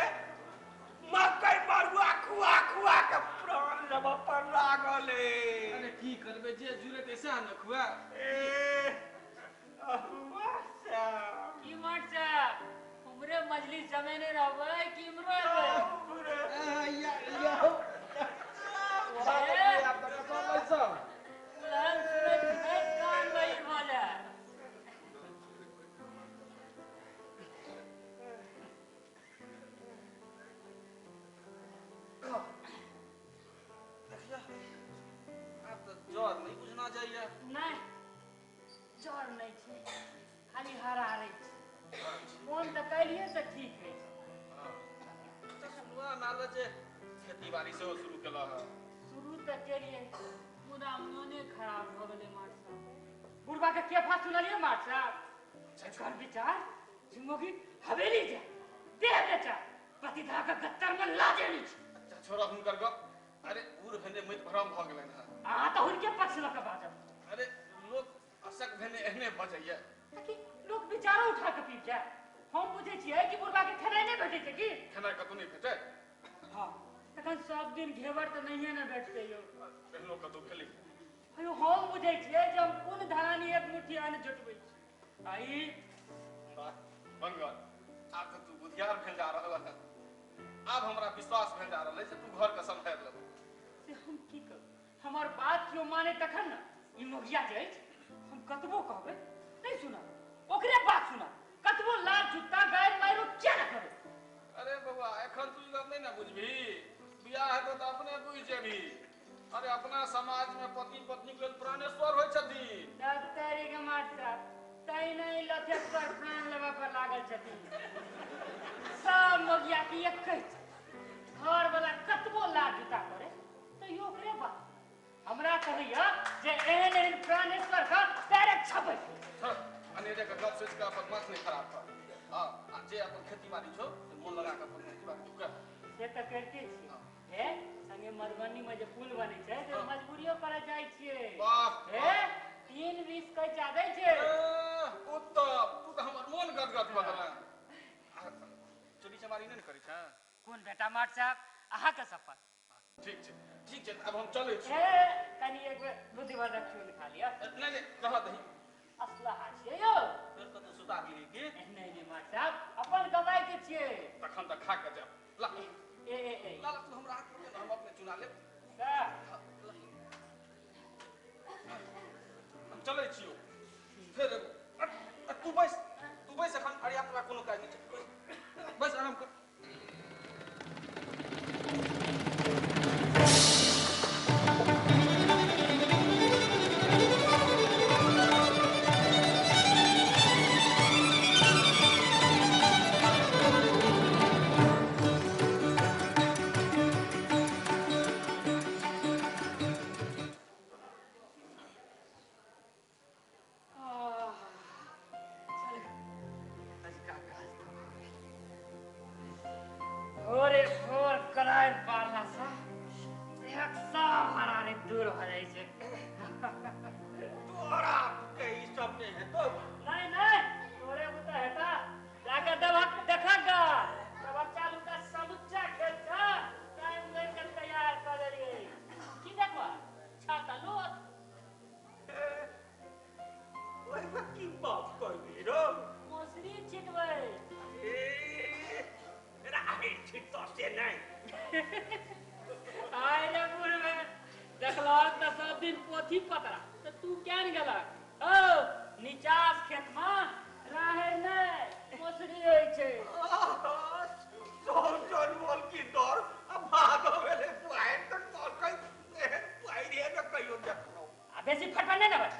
मकई मरुआ खुआ के प्राण जब पर लागल अरे की करबे जे जुरे ते से न खुआ ए अहुआ की मार सा हमरे मजलिस जमेने रहबै कि इमरो जोर नहीं बुझना चाहिए नहीं जोर नहीं छे खाली हरारे छे फोन तो करिए तो ठीक है तो सुनवा नाला जे खेती बाड़ी से शुरू केला है शुरू तो करिए मुदा मने खराब हो गेले मार साहब बुढ़वा के केफा सुनलिए मार साहब घर विचार जिंदगी हवेली जा दे बेटा पति धा के गत्तर में लाजे नहीं छे अच्छा छोरा हुनकर ग अरे उर भेने मत भरम भ गेलै ना आ तो हुनके पक्ष लक बाजब अरे लोग असक भेने एहने बजैया कि लोग विचारो उठा के पीब जाए हम बुझे छिए कि बुढ़वा के खेनाई नहीं भेटे छै कि खेनाई कतौ नहीं भेटे हां तखन सब दिन घेवर तो नहीं है ना बैठते यो पहलो कतौ खेली अयो हम बुझे छिए जे हम कोन धरानी एक मुट्ठी अन्न जुटबै छी आई बंगल आप तो तू बुधियार भेल जा रहल है अब हमरा विश्वास भेल जा रहल है से तू घर का संभाल ले से हम की कर हमर बात क्यों माने तखन न ई मोगिया जे हम कतबो कहबै नहीं सुना ओकरे बात सुना कतबो लाल जुत्ता गाय मारो क्या न करे अरे बाबा एखन तू ई नहीं ना बुझबी बियाह हेतौ तो अपने बुझ जेबी अरे अपना समाज में पति पत्नी के प्राणेश्वर होय छथिन डॉक्टरी के मास्टर तई नहीं लथे पर प्राण लेवा पर लागल छथिन सब मोगिया की एक घर वाला कतबो लाल जुत्ता करे तो यो ओकरे बात हमरा कहैया जे एहन एहन प्राणेश्वर का डायरेक्ट छपै अनेरे का गप सोच के अपन मत नहीं खराब कर हां जे अपन खेती बाड़ी छो मन लगा के अपन खेती बाड़ी तू कर से त करते छी हे संगे मधुबनी में जे पुल बनै छै से मजबूरियो पर जाय छियै वाह हे 3-20 कै जादै छै उत्तम तू तो हमर मन गदगद भ गेल कौन बेटा मार साहब अहा के शपथ ठीक छै अब हम चलै छी ए कनी एक बेर बुद्धिवर्धक चून खा लिया नहीं रह दही असलहा छियै यो फिर कतौ सुता गेली की नहीं मार साहब अपन कमाई के छियै तखन त खा के जाब ला ए ला तू हमरा हाथ में हम अपने चुना लेब का हम चलै छियो फिर तू बैस एखन अरे तोरा कोनो काज नहीं छै बैस आराम कर दूर हो जाए छे तोरा के ई सब नहीं है तो नहीं तोरे को तो हेता जाके देखा गा तब चालू का समुच्चा खेल था टाइम लेकर तैयार कर लिए की देखवा छाता लो ओए की बात कर रो मोसरी छिटवे ए राही छिट तो से नहीं आय रे बुढ़वे देखला 10 दिन पोथी पतरा तो तू क्या नहीं गेला ओ निचास खेत में राहे नहीं मोसरी होई छे सोचन बोल की दौर अब भागो वेले पुआए तो कई पुआई रे तो कहियो देखनो आ बेसी फटवा नहीं ना बस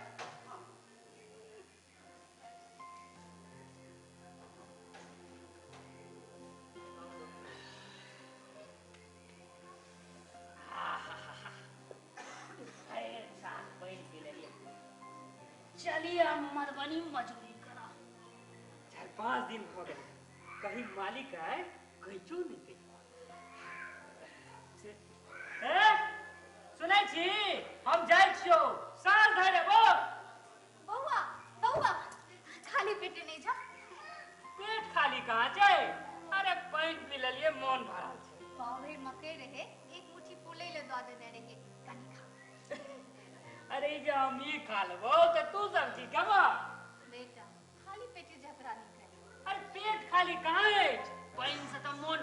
चलिए मधुबनी मजदूरी करा 4-5 दिन हो गए कहीं मालिक आए कहीं क्यों नहीं गए सुनै छी हम जाय छियो साल धरे बौआ खाली पेटे नहीं जा पेट खाली कहाँ छै अरे पानी पी लेलिए मन भरल छै बाबे मकई रहे एक मुट्ठी फूले ले दो दे रहे कनी खा अरे जो हम ही खा लेबो तो तू सब ठीक है बेटा खाली पेटे जतरा नहीं करे अरे पेट खाली कहाँ है पानी से तो मन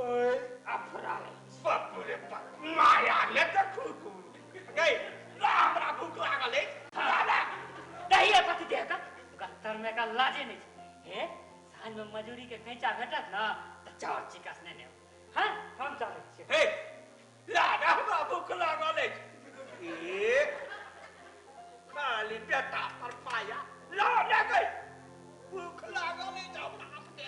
ओए अफरा ले बाप रे बाप माया ले तो खुखू गई हमरा भूख लागल है दादा दहिया कथी देता गत्तर में का लाजे नहीं हे सांझ में मजूरी के कैचा घटत ना तो चार चिकस ने हां हम चले छी हे दादा हमरा भूख लागल है ए खाली पेटा पर पाया ला ले गई भूख लागल है जाओ बाप दे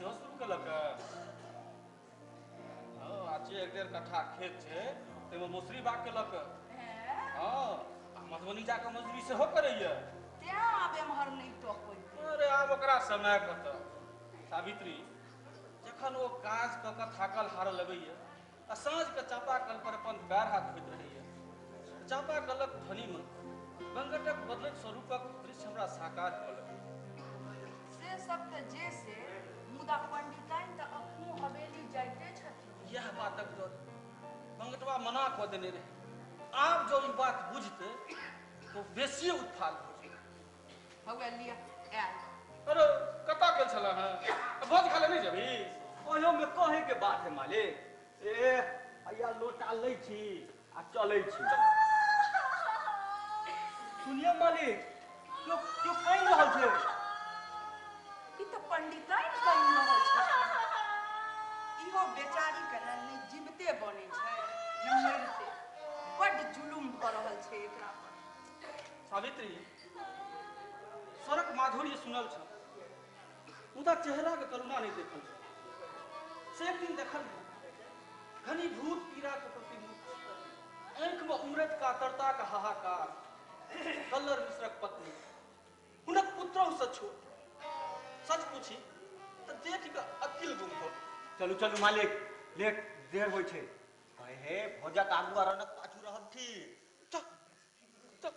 सेहो शुरू केलक आज 1.5 कट्ठा खेत छै तैमे मौसरी बाग केलक हाँ मधुबनी जाके मजदूरी सेहो करैया तें आब एम्हर नहीं टोकै अरे आब ओकरा समय कतऽ सावित्री जखन ओ काज कऽ कऽ थाकल हारल अबैया आ साँझके चापाकल पर अपन पैर हाथ धोइत रहैया चापाकलक ध्वनिमे गंगटक बदलैत स्वरूपक दृश्य हमरा साकार कऽ से सब तऽ जे से मुदा पंडिताइन तऽ अखनो हवेली जाइते छथिन यह बातक डर गंगटवा मना कऽ देने रहे आब जो ई बात बुझते तो बेसी उत्फाल हो जाए हवे लिया आयल अरे कतऽ गेल छला हैं भोज खाले नहीं जेबही ओहो में कहे के बात है मालिक ए आया लोटा लै छी आ चलै छी सुनिए मालिक क्यों कहि रहल छै ई तऽ पंडिताइन कहि रहल छै इहो बेचारी के नहि जीवते बनै छै न मरते बड्ड जुलुम भऽ रहल छै एकरा पर सावित्री सड़क माधुर्य सुनल छ मुदा चेहरा के करुणा नहीं देखल से एक दिन देखल घनीभूत पीड़ा के प्रतिमुख आंख में उमरत कातरता का हाहाकार कल्लर मिश्रक पत्नी हुनक पुत्रौ से छोट सच पूछी तो देख के अकिल गुम हो चलू चलू मालिक लेट देर होइ छै हे भोजक आगू आरनक पाछू रहब थी चल चल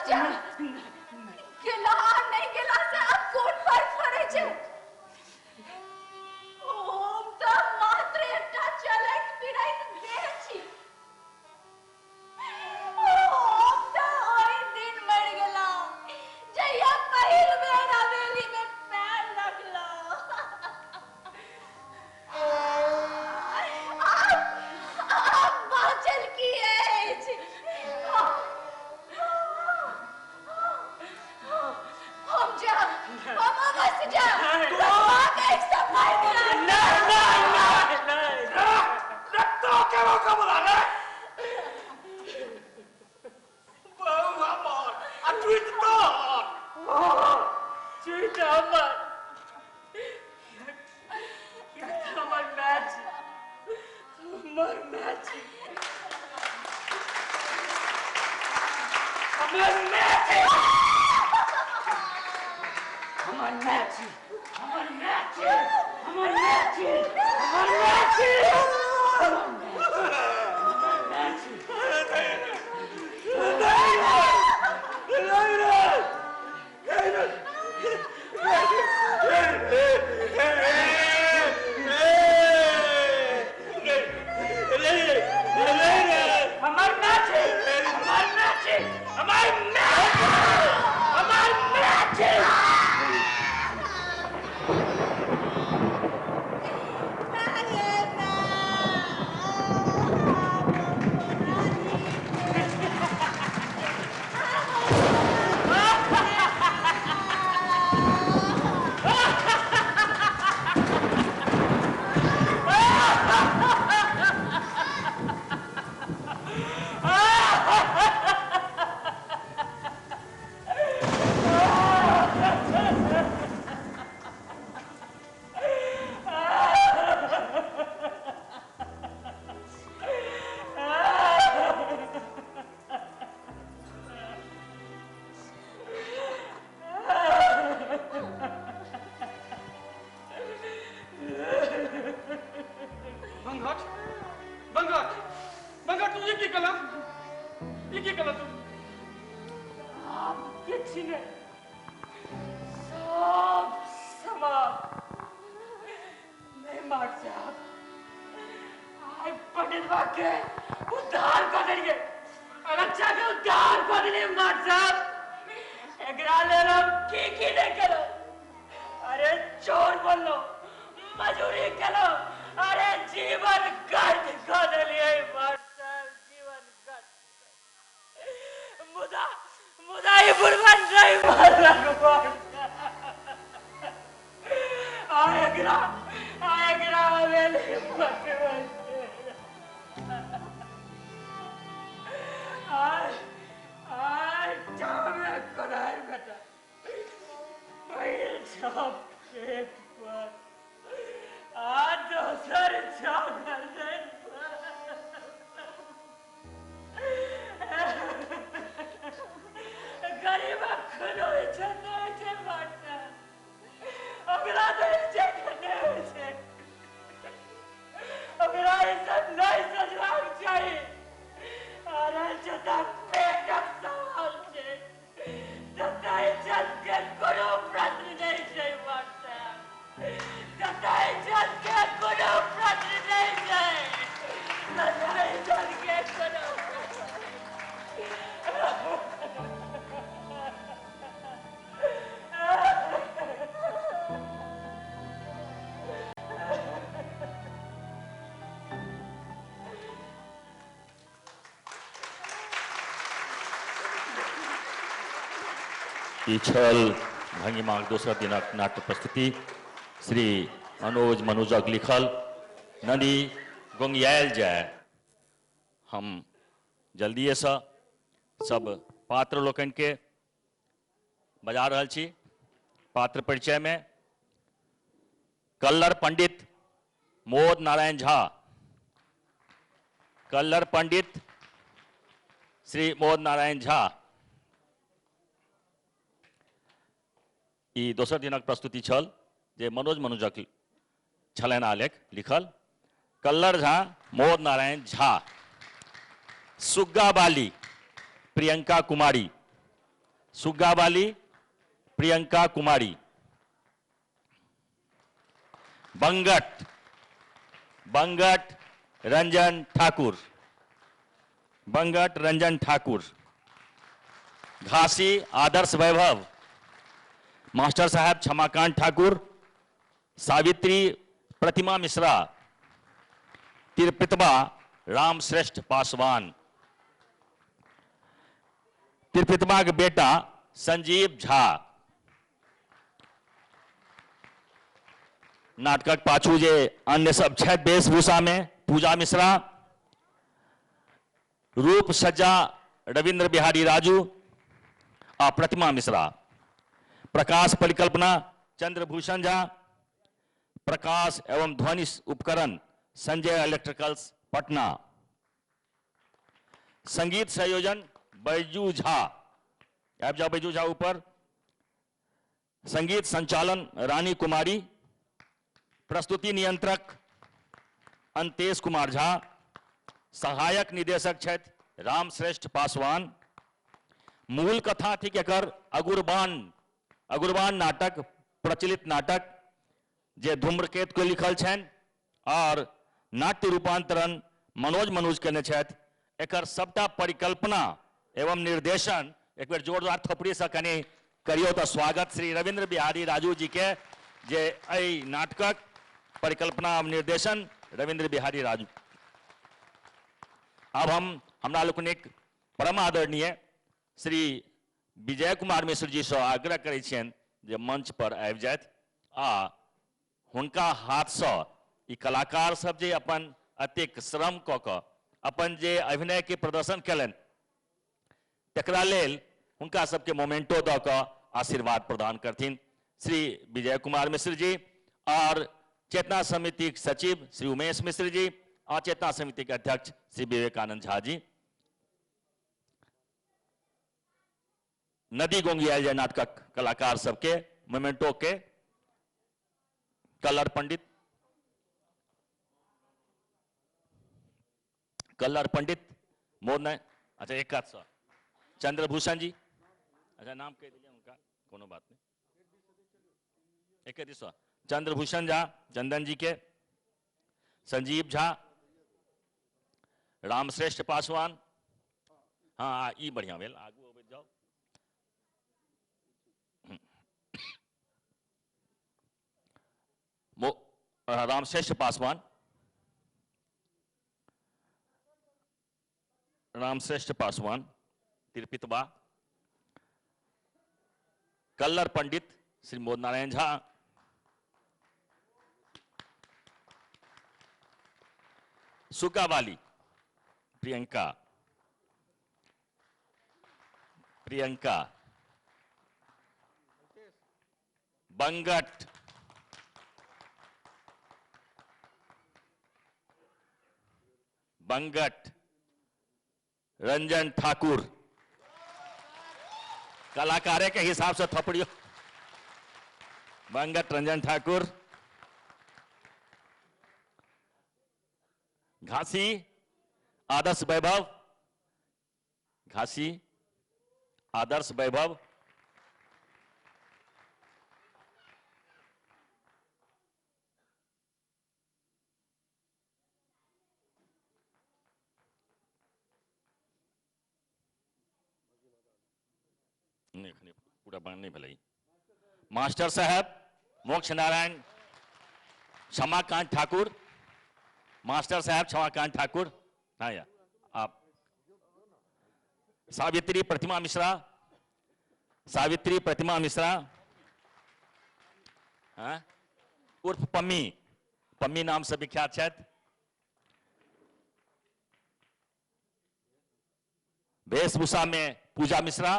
जा गेला नहीं गेला से अब कोन फर्क पड़े छै हम तो मात्र एकटा चलैत फिरैत देह छी हम तो ओइ दिन मर गेला जहिया पहिल बेर हवेली में पैर लगला अब बाँचल की अछि हम जा हम अवश्य जा बात एक सफाई करा रत्तो के वो कबला रे बहु अमर अद्वित तो चीट हमर हमर मैच हमर मैच हमर मैच हमर मैच हमर मैच हमर मैच हमर मैच ई छल भंगिमाक दोसर दिनक नाट्य प्रस्तुति श्री मनोज मनुजक लिखल नदी गोंगियाल जाए। हम जल्दिए से सब पात्र लोकन के बजा रहल छी। पात्र परिचय में कल्लर पंडित मोद नारायण झा, कल्लर पंडित श्री मोद नारायण झा। ई दोसर दिनक प्रस्तुति छल जे मनोज मनुजक छलनि आलेख लिखल। कल्लर झा मोद नारायण झा, सुग्गा बाली प्रियंका कुमारी, सुग्गा वाली प्रियंका कुमारी। बंगट बंगट रंजन ठाकुर। बंगट रंजन ठाकुर। घासी आदर्श वैभव। मास्टर साहब क्षमाकांत ठाकुर। सावित्री प्रतिमा मिश्रा। तिरपितवा राम श्रेष्ठ पासवान। तिरपितवा के बेटा संजीव झा। नाटक पाछू जे अन्य सब छथि वेशभूषा में पूजा मिश्रा। रूप सज्जा रविंद्र बिहारी राजू और प्रतिमा मिश्रा। प्रकाश परिकल्पना चंद्रभूषण झा। प्रकाश एवं ध्वनि उपकरण संजय इलेक्ट्रिकल्स पटना। संगीत संयोजन बैजू झा। आप जाओ बैजू झा ऊपर। संगीत संचालन रानी कुमारी। प्रस्तुति नियंत्रक अंतेश कुमार झा। सहायक निदेशक छथि राम श्रेष्ठ पासवान। मूल कथा थी एकर अगुरबान नाटक प्रचलित नाटक जे धूम्रकेत को लिखल छन और नाट्य रूपांतरण मनोज मनुज केने छथि। एकर सबटा परिकल्पना एवं निर्देशन एक बेर जोरदार थोपड़ी से कने करियो तो स्वागत श्री रविंद्र बिहारी राजू जी के जे एहि नाटकक परिकल्पना एवं निर्देशन रविंद्र बिहारी राजू। अब हमरा लोकनिक परम आदरणीय श्री विजय कुमार मिश्र जी से आग्रह करै छियनि जे मंच पर आबि जाथि आ हुनका हाथ से ई कलाकार सब जे अपन अतिक श्रम क के अपन जे अभिनय के प्रदर्शन कयलनि तकरा लेल हुनका सबके मोमेंटो द के आशीर्वाद प्रदान करथिन श्री विजय कुमार मिश्र जी और चेतना समिति के सचिव श्री उमेश मिश्र जी और चेतना समिति के अध्यक्ष श्री विवेकानंद झा जी। नदी गोंगियाल जय नाटक कलाकार सबके मोमेंटो के कलर पंडित मोदन। अच्छा एक हाथ सौ चंद्रभूषण जी। अच्छा नाम कह दीजिए उनका कोनो बात नहीं। एक सौ चंद्रभूषण झा चंदन जी के। संजीव झा रामश्रेष्ठ पासवान। हाँ ई बढ़िया भेल आगू अबै जाओ। रामश्रेष्ठ पासवान। रामश्रेष्ठ पासवान तिरपितवा। कल्लर पंडित श्री मोद नारायण झा। सुकावाली प्रियंका। बंगट रंजन ठाकुर। कलाकारे के हिसाब से थपड़ियो। बंगट रंजन ठाकुर। घासी आदर्श वैभव। घासी आदर्श वैभव। पूरा बन नहीं भले। मास्टर साहब मोक्ष नारायण क्षमाकांत ठाकुर। मास्टर साहब क्षमाकांत ठाकुर। हाँ या आप। सावित्री प्रतिमा मिश्रा। सावित्री प्रतिमा मिश्रा। हाँ उर्फ पम्मी। पम्मी नाम से विख्यात छथि। वेशभूषा में पूजा मिश्रा।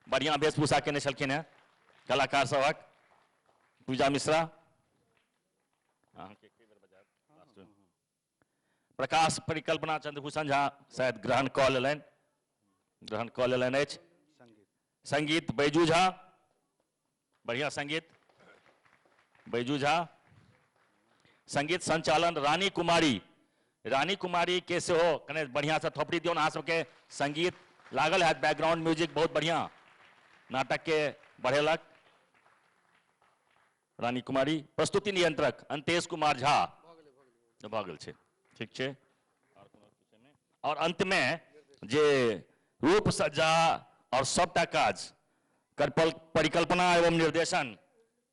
बढ़िया वेशभूषा केने छलखिन हैं कलाकार सभक पूजा मिश्रा। प्रकाश परिकल्पना चंद्रभूषण झा शायद ग्रहण कऽ लेलनि अछि। संगीत बैजू झा। बढ़िया संगीत बैजू झा। संगीत संचालन रानी कुमारी के सेहो कने बढ़िया से थोपड़ी दियौन अहाँ सबके संगीत लागल है बैकग्राउंड म्यूजिक बहुत बढ़िया नाटक के बढ़ेलक। रानी कुमारी प्रस्तुति नियंत्रक अंतेश कुमार झा भऽ गेल छै, ठीक छै। और अंत में जे रूप सज्जा और सबटा काज परिकल्पना एवं निर्देशन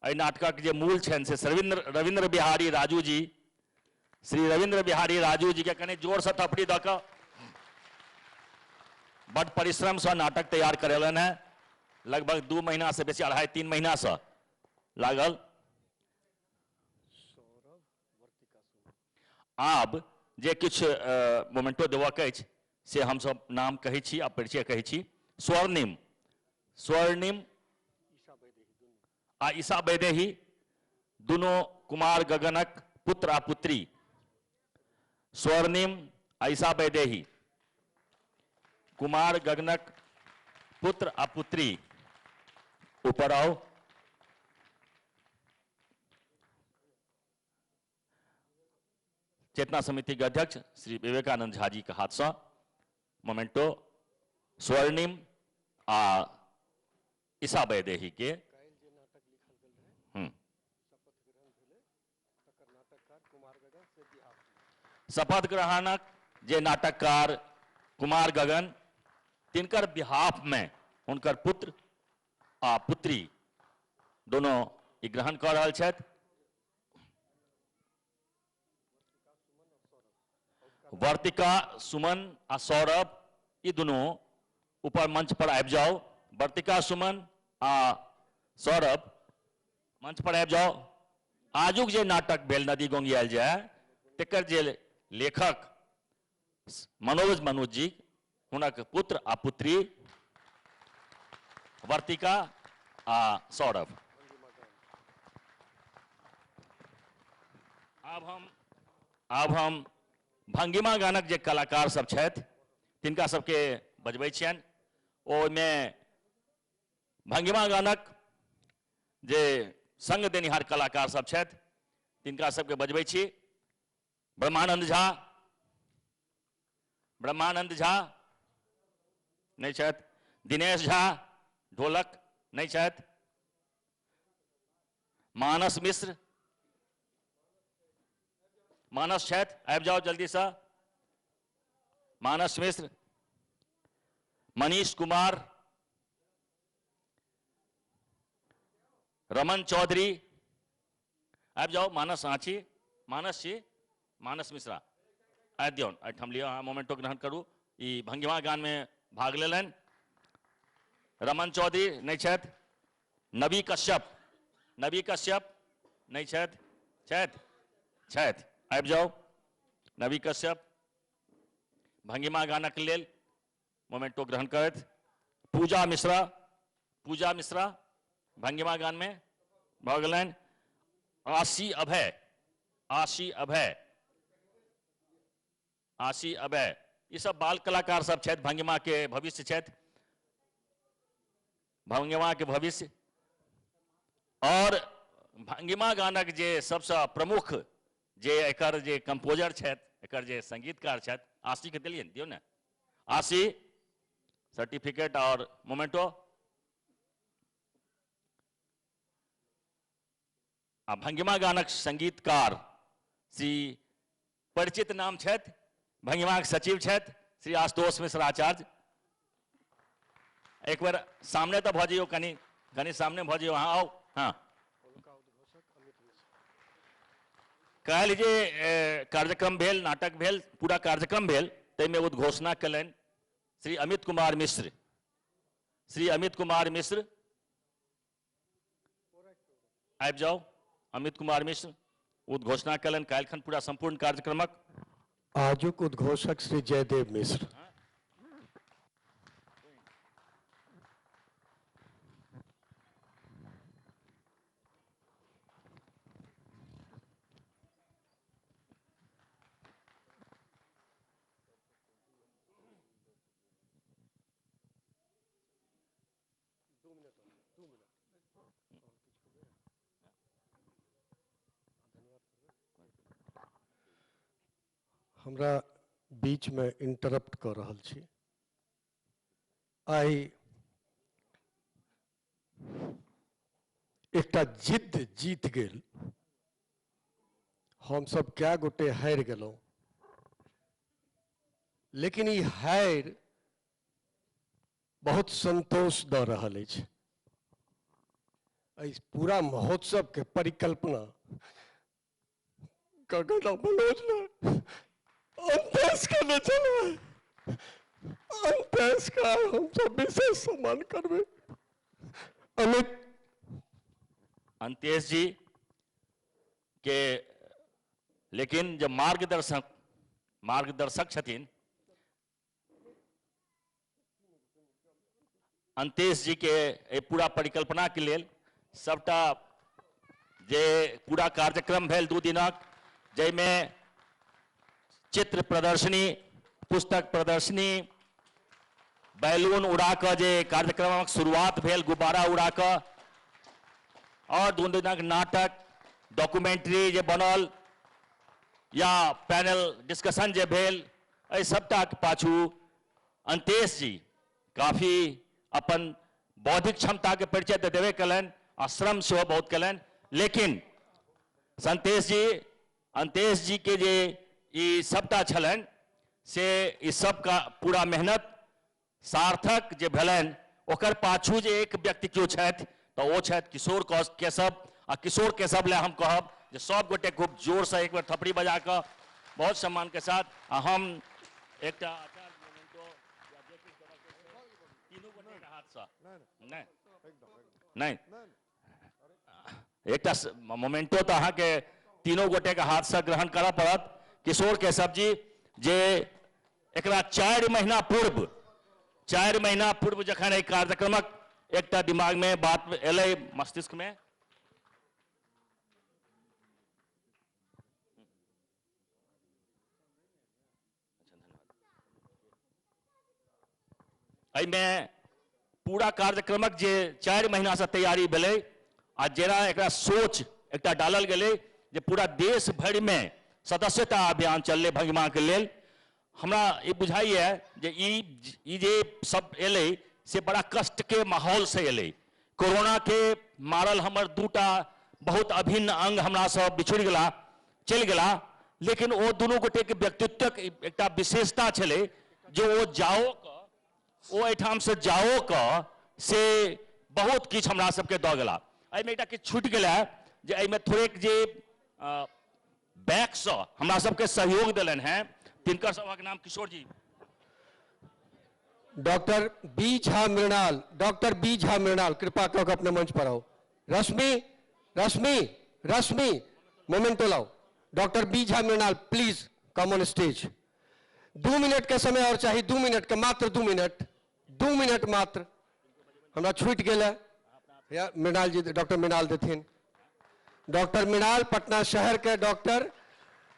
एहि नाटकक जे मूल छनि से रविंद्र बिहारी राजू जी, श्री रविंद्र बिहारी राजू जी के कनि जोर से थपड़ी दऽ कऽ बड़ परिश्रम से नाटक तैयार करेलनि हैं। लगभग 2 महीना से बेसी, 2.5-3 महीना से लागल। आब जे किछु मोमेंटो देबक अछि से हम सब नाम कहै छी आ परिचय कहै छी। स्वर्णिम आ ईशा वैदेही दुनो कुमार गगनक पुत्र आ पुत्री। स्वर्णिम आ ईशा वैदेही कुमार गगनक पुत्र आ पुत्री। ऊपर आओ। चेतना समिति के अध्यक्ष श्री विवेकानंद झा जी के हाथ से मोमेंटो स्वर्णिम आ ईशा वैदेही के शपथ ग्रहणक जे नाटककार कुमार गगन तिनकर बिहाफ में उनकर पुत्र आ पुत्री दोनों ई ग्रहण कर रहल छथि। वर्तिका सुमन आ सौरभ ई दुनू ऊपर मंच पर आबि जाओ। वर्तिका सुमन आ सौरभ मंच पर आबि जाओ। आजुक जे नाटक भेल नदी गोंगियाल जाय तेकर जे लेखक मनोज जी हुनक पुत्र आ पुत्री वर्तिका आ सौरभ। आब हम भंगिमा गानक जे कलाकार सब छथि तिनका सबके बजबै छियनि। ओहिमे भंगिमा गानक जे संग देनिहार कलाकार सब छथि तिनका सबके बजबै छी। ब्रह्मानंद झा नहीं छथि। दिनेश झा ढोलक नहीं छथि। मानस मिश्र मानस छथि, आबि जाओ जल्दी से। मानस मिश्र, मनीष कुमार, रमन चौधरी आबि जाओ। मानस आँची मानस छी, मानस मिश्रा आबि दियौन एहिठाम लिअ। अहाँ मोमेंटो ग्रहण करू। ई भंगिमा गान में भाग लेलनि। रमन चौधरी नहीं छथि। नबी कश्यप नहीं छथि। छथि आबि जाओ। नबी कश्यप भंगिमा गानक लेल मोमेंटो ग्रहण करथि। पूजा मिश्रा भंगिमा गान में भऽ गेलनि। आशी अभय ये सब बाल कलाकार सब छथि, भंगिमा के भविष्य छथि, भंगिमा के भविष्य। और भंगिमा गानक जे सबसे प्रमुख जे एकर जे कंपोजर छथि, एकर जे संगीतकार छथि, आशी के दियो ने। आशी सर्टिफिकेट और मोमेंटो। आ भंगिमा गानक संगीतकार श्री परिचित नाम छथि, भंगिमा के सचिव छथि श्री आशुतोष मिश्र आचार्य। एक बार सामने तो भऽ जइयो, कनी सामने भऽ जइयो। हाँ आओ। हाँ, काल्हि जे कार्यक्रम भेल, नाटक भेल, पूरा कार्यक्रम भेल, ताहिमे उद्घोषणा कयलनि श्री अमित कुमार मिश्र। आबि जाओ। अमित कुमार मिश्र उद्घोषणा कयलनि काल्हिखन पूरा संपूर्ण कार्यक्रमक। आजुक उद्घोषक श्री जयदेव मिश्र। हमरा बीच में इंटरप्ट कर रहल छी। आई एकटा जिद्द जीत गेल। हम सब क्या गोटे हार गेलौं, लेकिन ई हार बहुत संतोष द रहल अछि। इस पूरा महोत्सव के परिकल्पना गगन मनोज ने अंतेश करने चला है। अंतेश का हम सब विशेष सम्मान करबे। अमित अंतेश जी के, लेकिन जब मार्गदर्शक छथिन अंतेश जी के पूरा परिकल्पना के लेल सबटा जे पूरा कार्यक्रम भेल 2 दिनक, जैमे चित्र प्रदर्शनी, पुस्तक प्रदर्शनी, बैलून उड़ा के जे कार्यक्रमक शुरुआत भेल, गुब्बारा उड़ा के, और 2 दिनक नाटक, डॉक्यूमेंट्री जे बनल या पैनल डिस्कशन जे भेल, एहि सबटा के पाछू अंतेश जी काफी अपन बौद्धिक क्षमता के परिचय तो देवे कलन और श्रम से बहुत कलन। लेकिन अंतेश जी के जे ई सबटा छलन से ई सब का पूरा मेहनत सार्थक जे भेलन, ओकर पाछू जे एक व्यक्ति क्यों छथि तो वो छथि किशोर केशव। आ किशोर केशव ले हम कहब जे सब गोटे खूब जोर से एक बार थपड़ी बजा के बहुत सम्मान के साथ हम एकटा नहीं एक मोमेंटो तो अहाँ के तीनों गोटे के हाथ से ग्रहण करऽ पड़त। किशोर केशव जी जे एकरा 4 महीना पूर्व जखन एहि कार्यक्रमक एकटा दिमाग में बात एलै, मस्तिष्क में, में पूरा कार्यक्रमक जे 4 महीना से तैयारी भेलै आ जेना एकरा सोच एकटा डालल गेलै जे पूरा देश भरि में सदस्यता अभियान चललै भंगिमा के लेल। हमरा ई बुझाइए जे ई जे सब एलै से बड़ा कष्ट के माहौल से एलै। कोरोना के मारल हमर 2टा बहुत अभिन्न अंग हमरा सब बिछुड़ गेला, चलि गेला, लेकिन ओ दुनू गोटे के व्यक्तित्वक एकटा विशेषता छलै जे ओ एठाम से जाओ क से बहुत किछ हमरा सबके द गेला। एहिमे एकटा किछु छूटि गेला जे एहिमे थोड़ेक जे बैक से हमरा सबके सहयोग देलन हैं, तिनकर सबक नाम Kishore ji, doctor B Jha Mrinal, doctor B Jha Mrinal कृपा कर अपने मंच पर आओ। रश्मि मोमेंटो लाओ। Doctor B Jha Mrinal please come on stage. 2 minute के समय और चाहिए, 2 मिनट के, मात्र 2 मिनट मात्र हमरा छूट गेला। या मृणाल जी, डॉक्टर मृणाल देथिन। डॉक्टर मृणाल पटना शहर के डॉक्टर,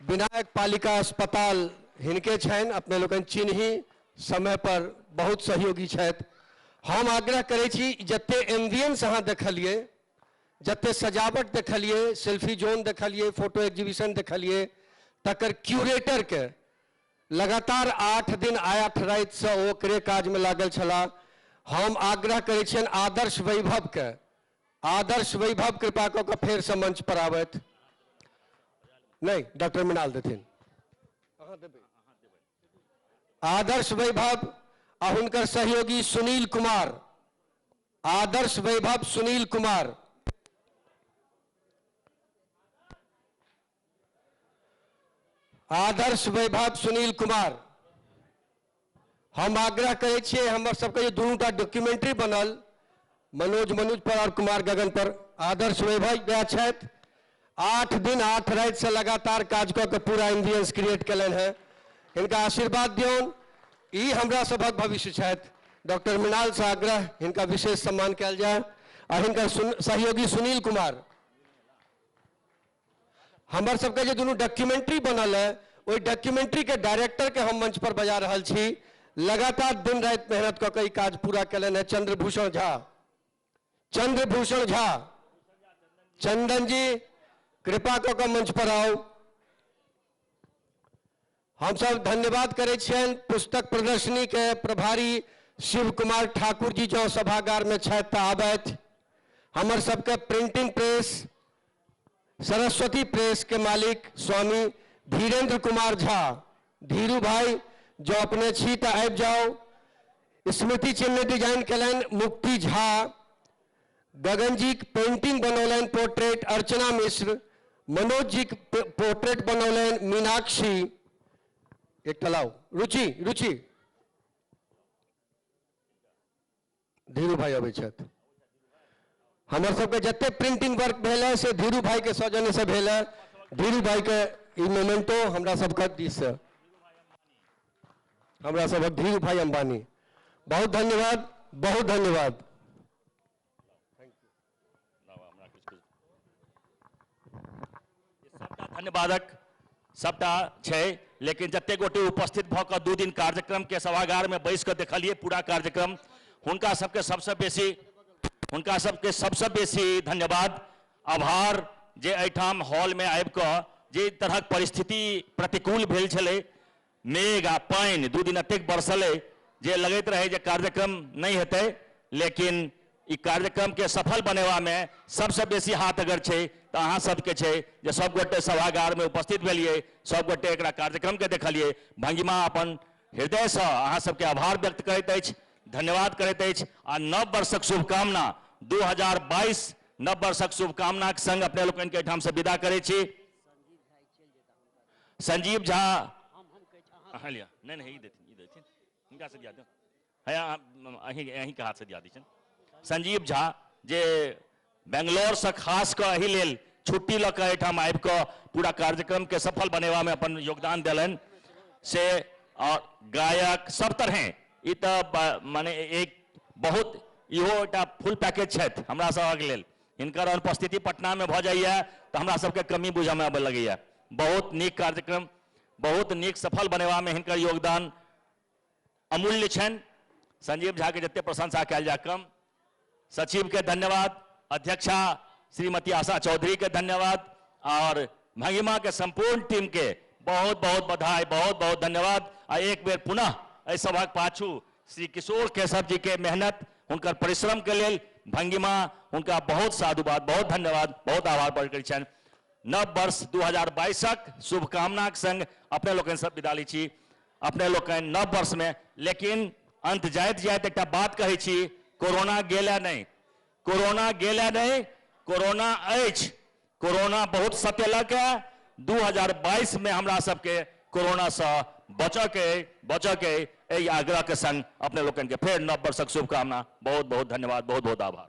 विनायक पालिका अस्पताल हिनके छनि, अपने लोगन चिन्ही, समय पर बहुत सहयोगी छथि। हम आग्रह करै छी जते एम्बियंस अहाँ देखलिए, जते सजावट देखलिए, सेल्फी जोन देखलिए, फोटो एग्जीबिशन देखलिए, तकर क्यूरेटर के लगातार 8 दिन 8 रात से ओकरे काज में लागल छला। हम आग्रह करै छियनि आदर्श वैभव कृपा कऽ के फेर से मंच पर आबैत। नहीं, डॉक्टर मृणाल देथिन। आदर्श वैभव आ हुनकर सहयोगी सुनील कुमार, आदर्श वैभव सुनील कुमार। आदर्श वैभव सुनील कुमार। हम आग्रह करै छियै हमर सबके जे 2टा डॉक्यूमेंट्री बनल, मनोज पर और कुमार गगन पर, आदर्श वैभव वएह छथि। 8 दिन 8 रात से लगातार काज कऽ के पूरा एम्बियंस क्रिएट कयलनि हैं। इनका आशीर्वाद दियौन, ई हमरा सभक भविष्य छथि। डॉक्टर मृणाल से आग्रह इनका विशेष सम्मान कयल जाय। और इनकर सहयोगी सुनील कुमार। हमर सबके जे दुनू डॉक्यूमेंट्री बनल है, ओहि डॉक्यूमेंट्री के डायरेक्टर के हम मंच पर बजा रहल छी। लगातार दिन रात मेहनत कऽ के ई काज पूरा कयलनि है चंद्रभूषण झा। चंदन जी कृपा कऽ के मंच पर आओ। हम सब धन्यवाद करै छियनि पुस्तक प्रदर्शनी के प्रभारी शिव कुमार ठाकुर जी जो सभागार में छथि आबैत, हमर सबके प्रिंटिंग प्रेस सरस्वती प्रेस के मालिक स्वामी धीरेन्द्र कुमार झा, धीरू भाई जो अपने छी तो आबि जाओ। स्मृति चिन्ह डिजाइन कलन मुक्ति झा, गगन जी पेंटिंग बनौलन पोर्ट्रेट अर्चना मिश्र, मनोज जी पोर्ट्रेट बनौलन मीनाक्षी। एक तलाव रुचि रुचि धीरू भाई अबै छथि। हमर सबके जते प्रिंटिंग वर्क भेल है से धीरू भाई के सौजन्य से भेल है। धीरू भाई के ई मोमेंटो हमरा सबके दिस से, हमरा सबक धीरू भाई अंबानी, बहुत धन्यवाद, बहुत धन्यवाद। धन्यवादक सबटा छै, लेकिन जते गोटे उपस्थित भऽ कऽ 2 दिन कार्यक्रम के सभागार में बैस कऽ देखलिए पूरा कार्यक्रम, हुनका सबके सबसे बेसी धन्यवाद आभार जे एहिठाम हॉल में आबि कऽ जे तरहक परिस्थिति प्रतिकूल भेल छलै, मेघ आ पानि 2 दिन एतेक बरसलै जे लगैत रहे जे कार्यक्रम नहीं हेतै, लेकिन ई कार्यक्रम के सफल बनेवा में सबसे बेसी हाथ अगर छै तो अहाँ सबके छै जे सब गोटे सभागार में उपस्थित भेलिए, सब गोटे एकरा कार्यक्रम के देखलिए। भंगिमा अपन हृदय से अहाँ सबके आभार व्यक्त करैत अछि, धन्यवाद करैत अछि आ नव वर्षक शुभकामना 2022 नव वर्षक शुभकामना के संग अपने लोकन के ठाम से विदा करै छी। संजीव झा अहाँ लिया नहीं ई देथिन हिनका से दिया दो अहीं के हाथ से दिया दी छन। संजीव झा जे बेंगलोर से खास कऽ एहि लेल छुट्टी लऽ कऽ एहिठाम आबि कऽ पूरा कार्यक्रम के सफल बनेवा में अपन योगदान देलन से, और गायक सब तरह ई तऽ माने एक बहुत इहो एकटा फुल पैकेज छथि हमरा सबक लेल। हिनकर अनुपस्थिति पटना में भऽ जाइए तऽ हमरा सबके कमी बुझऽ में आबऽ लगैए। बहुत नीक कार्यक्रम, बहुत नीक सफल बनेवा में हिनकर योगदान अमूल्य छनि। संजीव झा के जते प्रशंसा कयल जा कम। सचिव के धन्यवाद, अध्यक्षा श्रीमती आशा चौधरी के धन्यवाद और भंगिमा के संपूर्ण टीम के बहुत बहुत बधाई, बहुत बहुत धन्यवाद। आ एक बेर पुनः एहि सभाक पाछू श्री किशोर केशव जी के मेहनत, हुनकर परिश्रम के लेल भंगिमा हुनका बहुत साधुवाद, बहुत धन्यवाद, बहुत आभार प्रकट करै छनि। नव वर्ष 2022क शुभकामना के संग अपने लोकनि सब विदा लै छी। अपने लोकनि नव वर्ष में, लेकिन अंत जाइत जाइत एकटा बात कहै छी, कोरोना गेला नहीं, कोरोना गेला नहीं, कोरोना अछि। कोरोना बहुत सतेलक है। 2022 में हमरा सबके कोरोना से बचऽ के एहि आग्रह के संग अपने लोकनि के फेर नव वर्षक शुभकामना। बहुत बहुत धन्यवाद, बहुत बहुत आभार।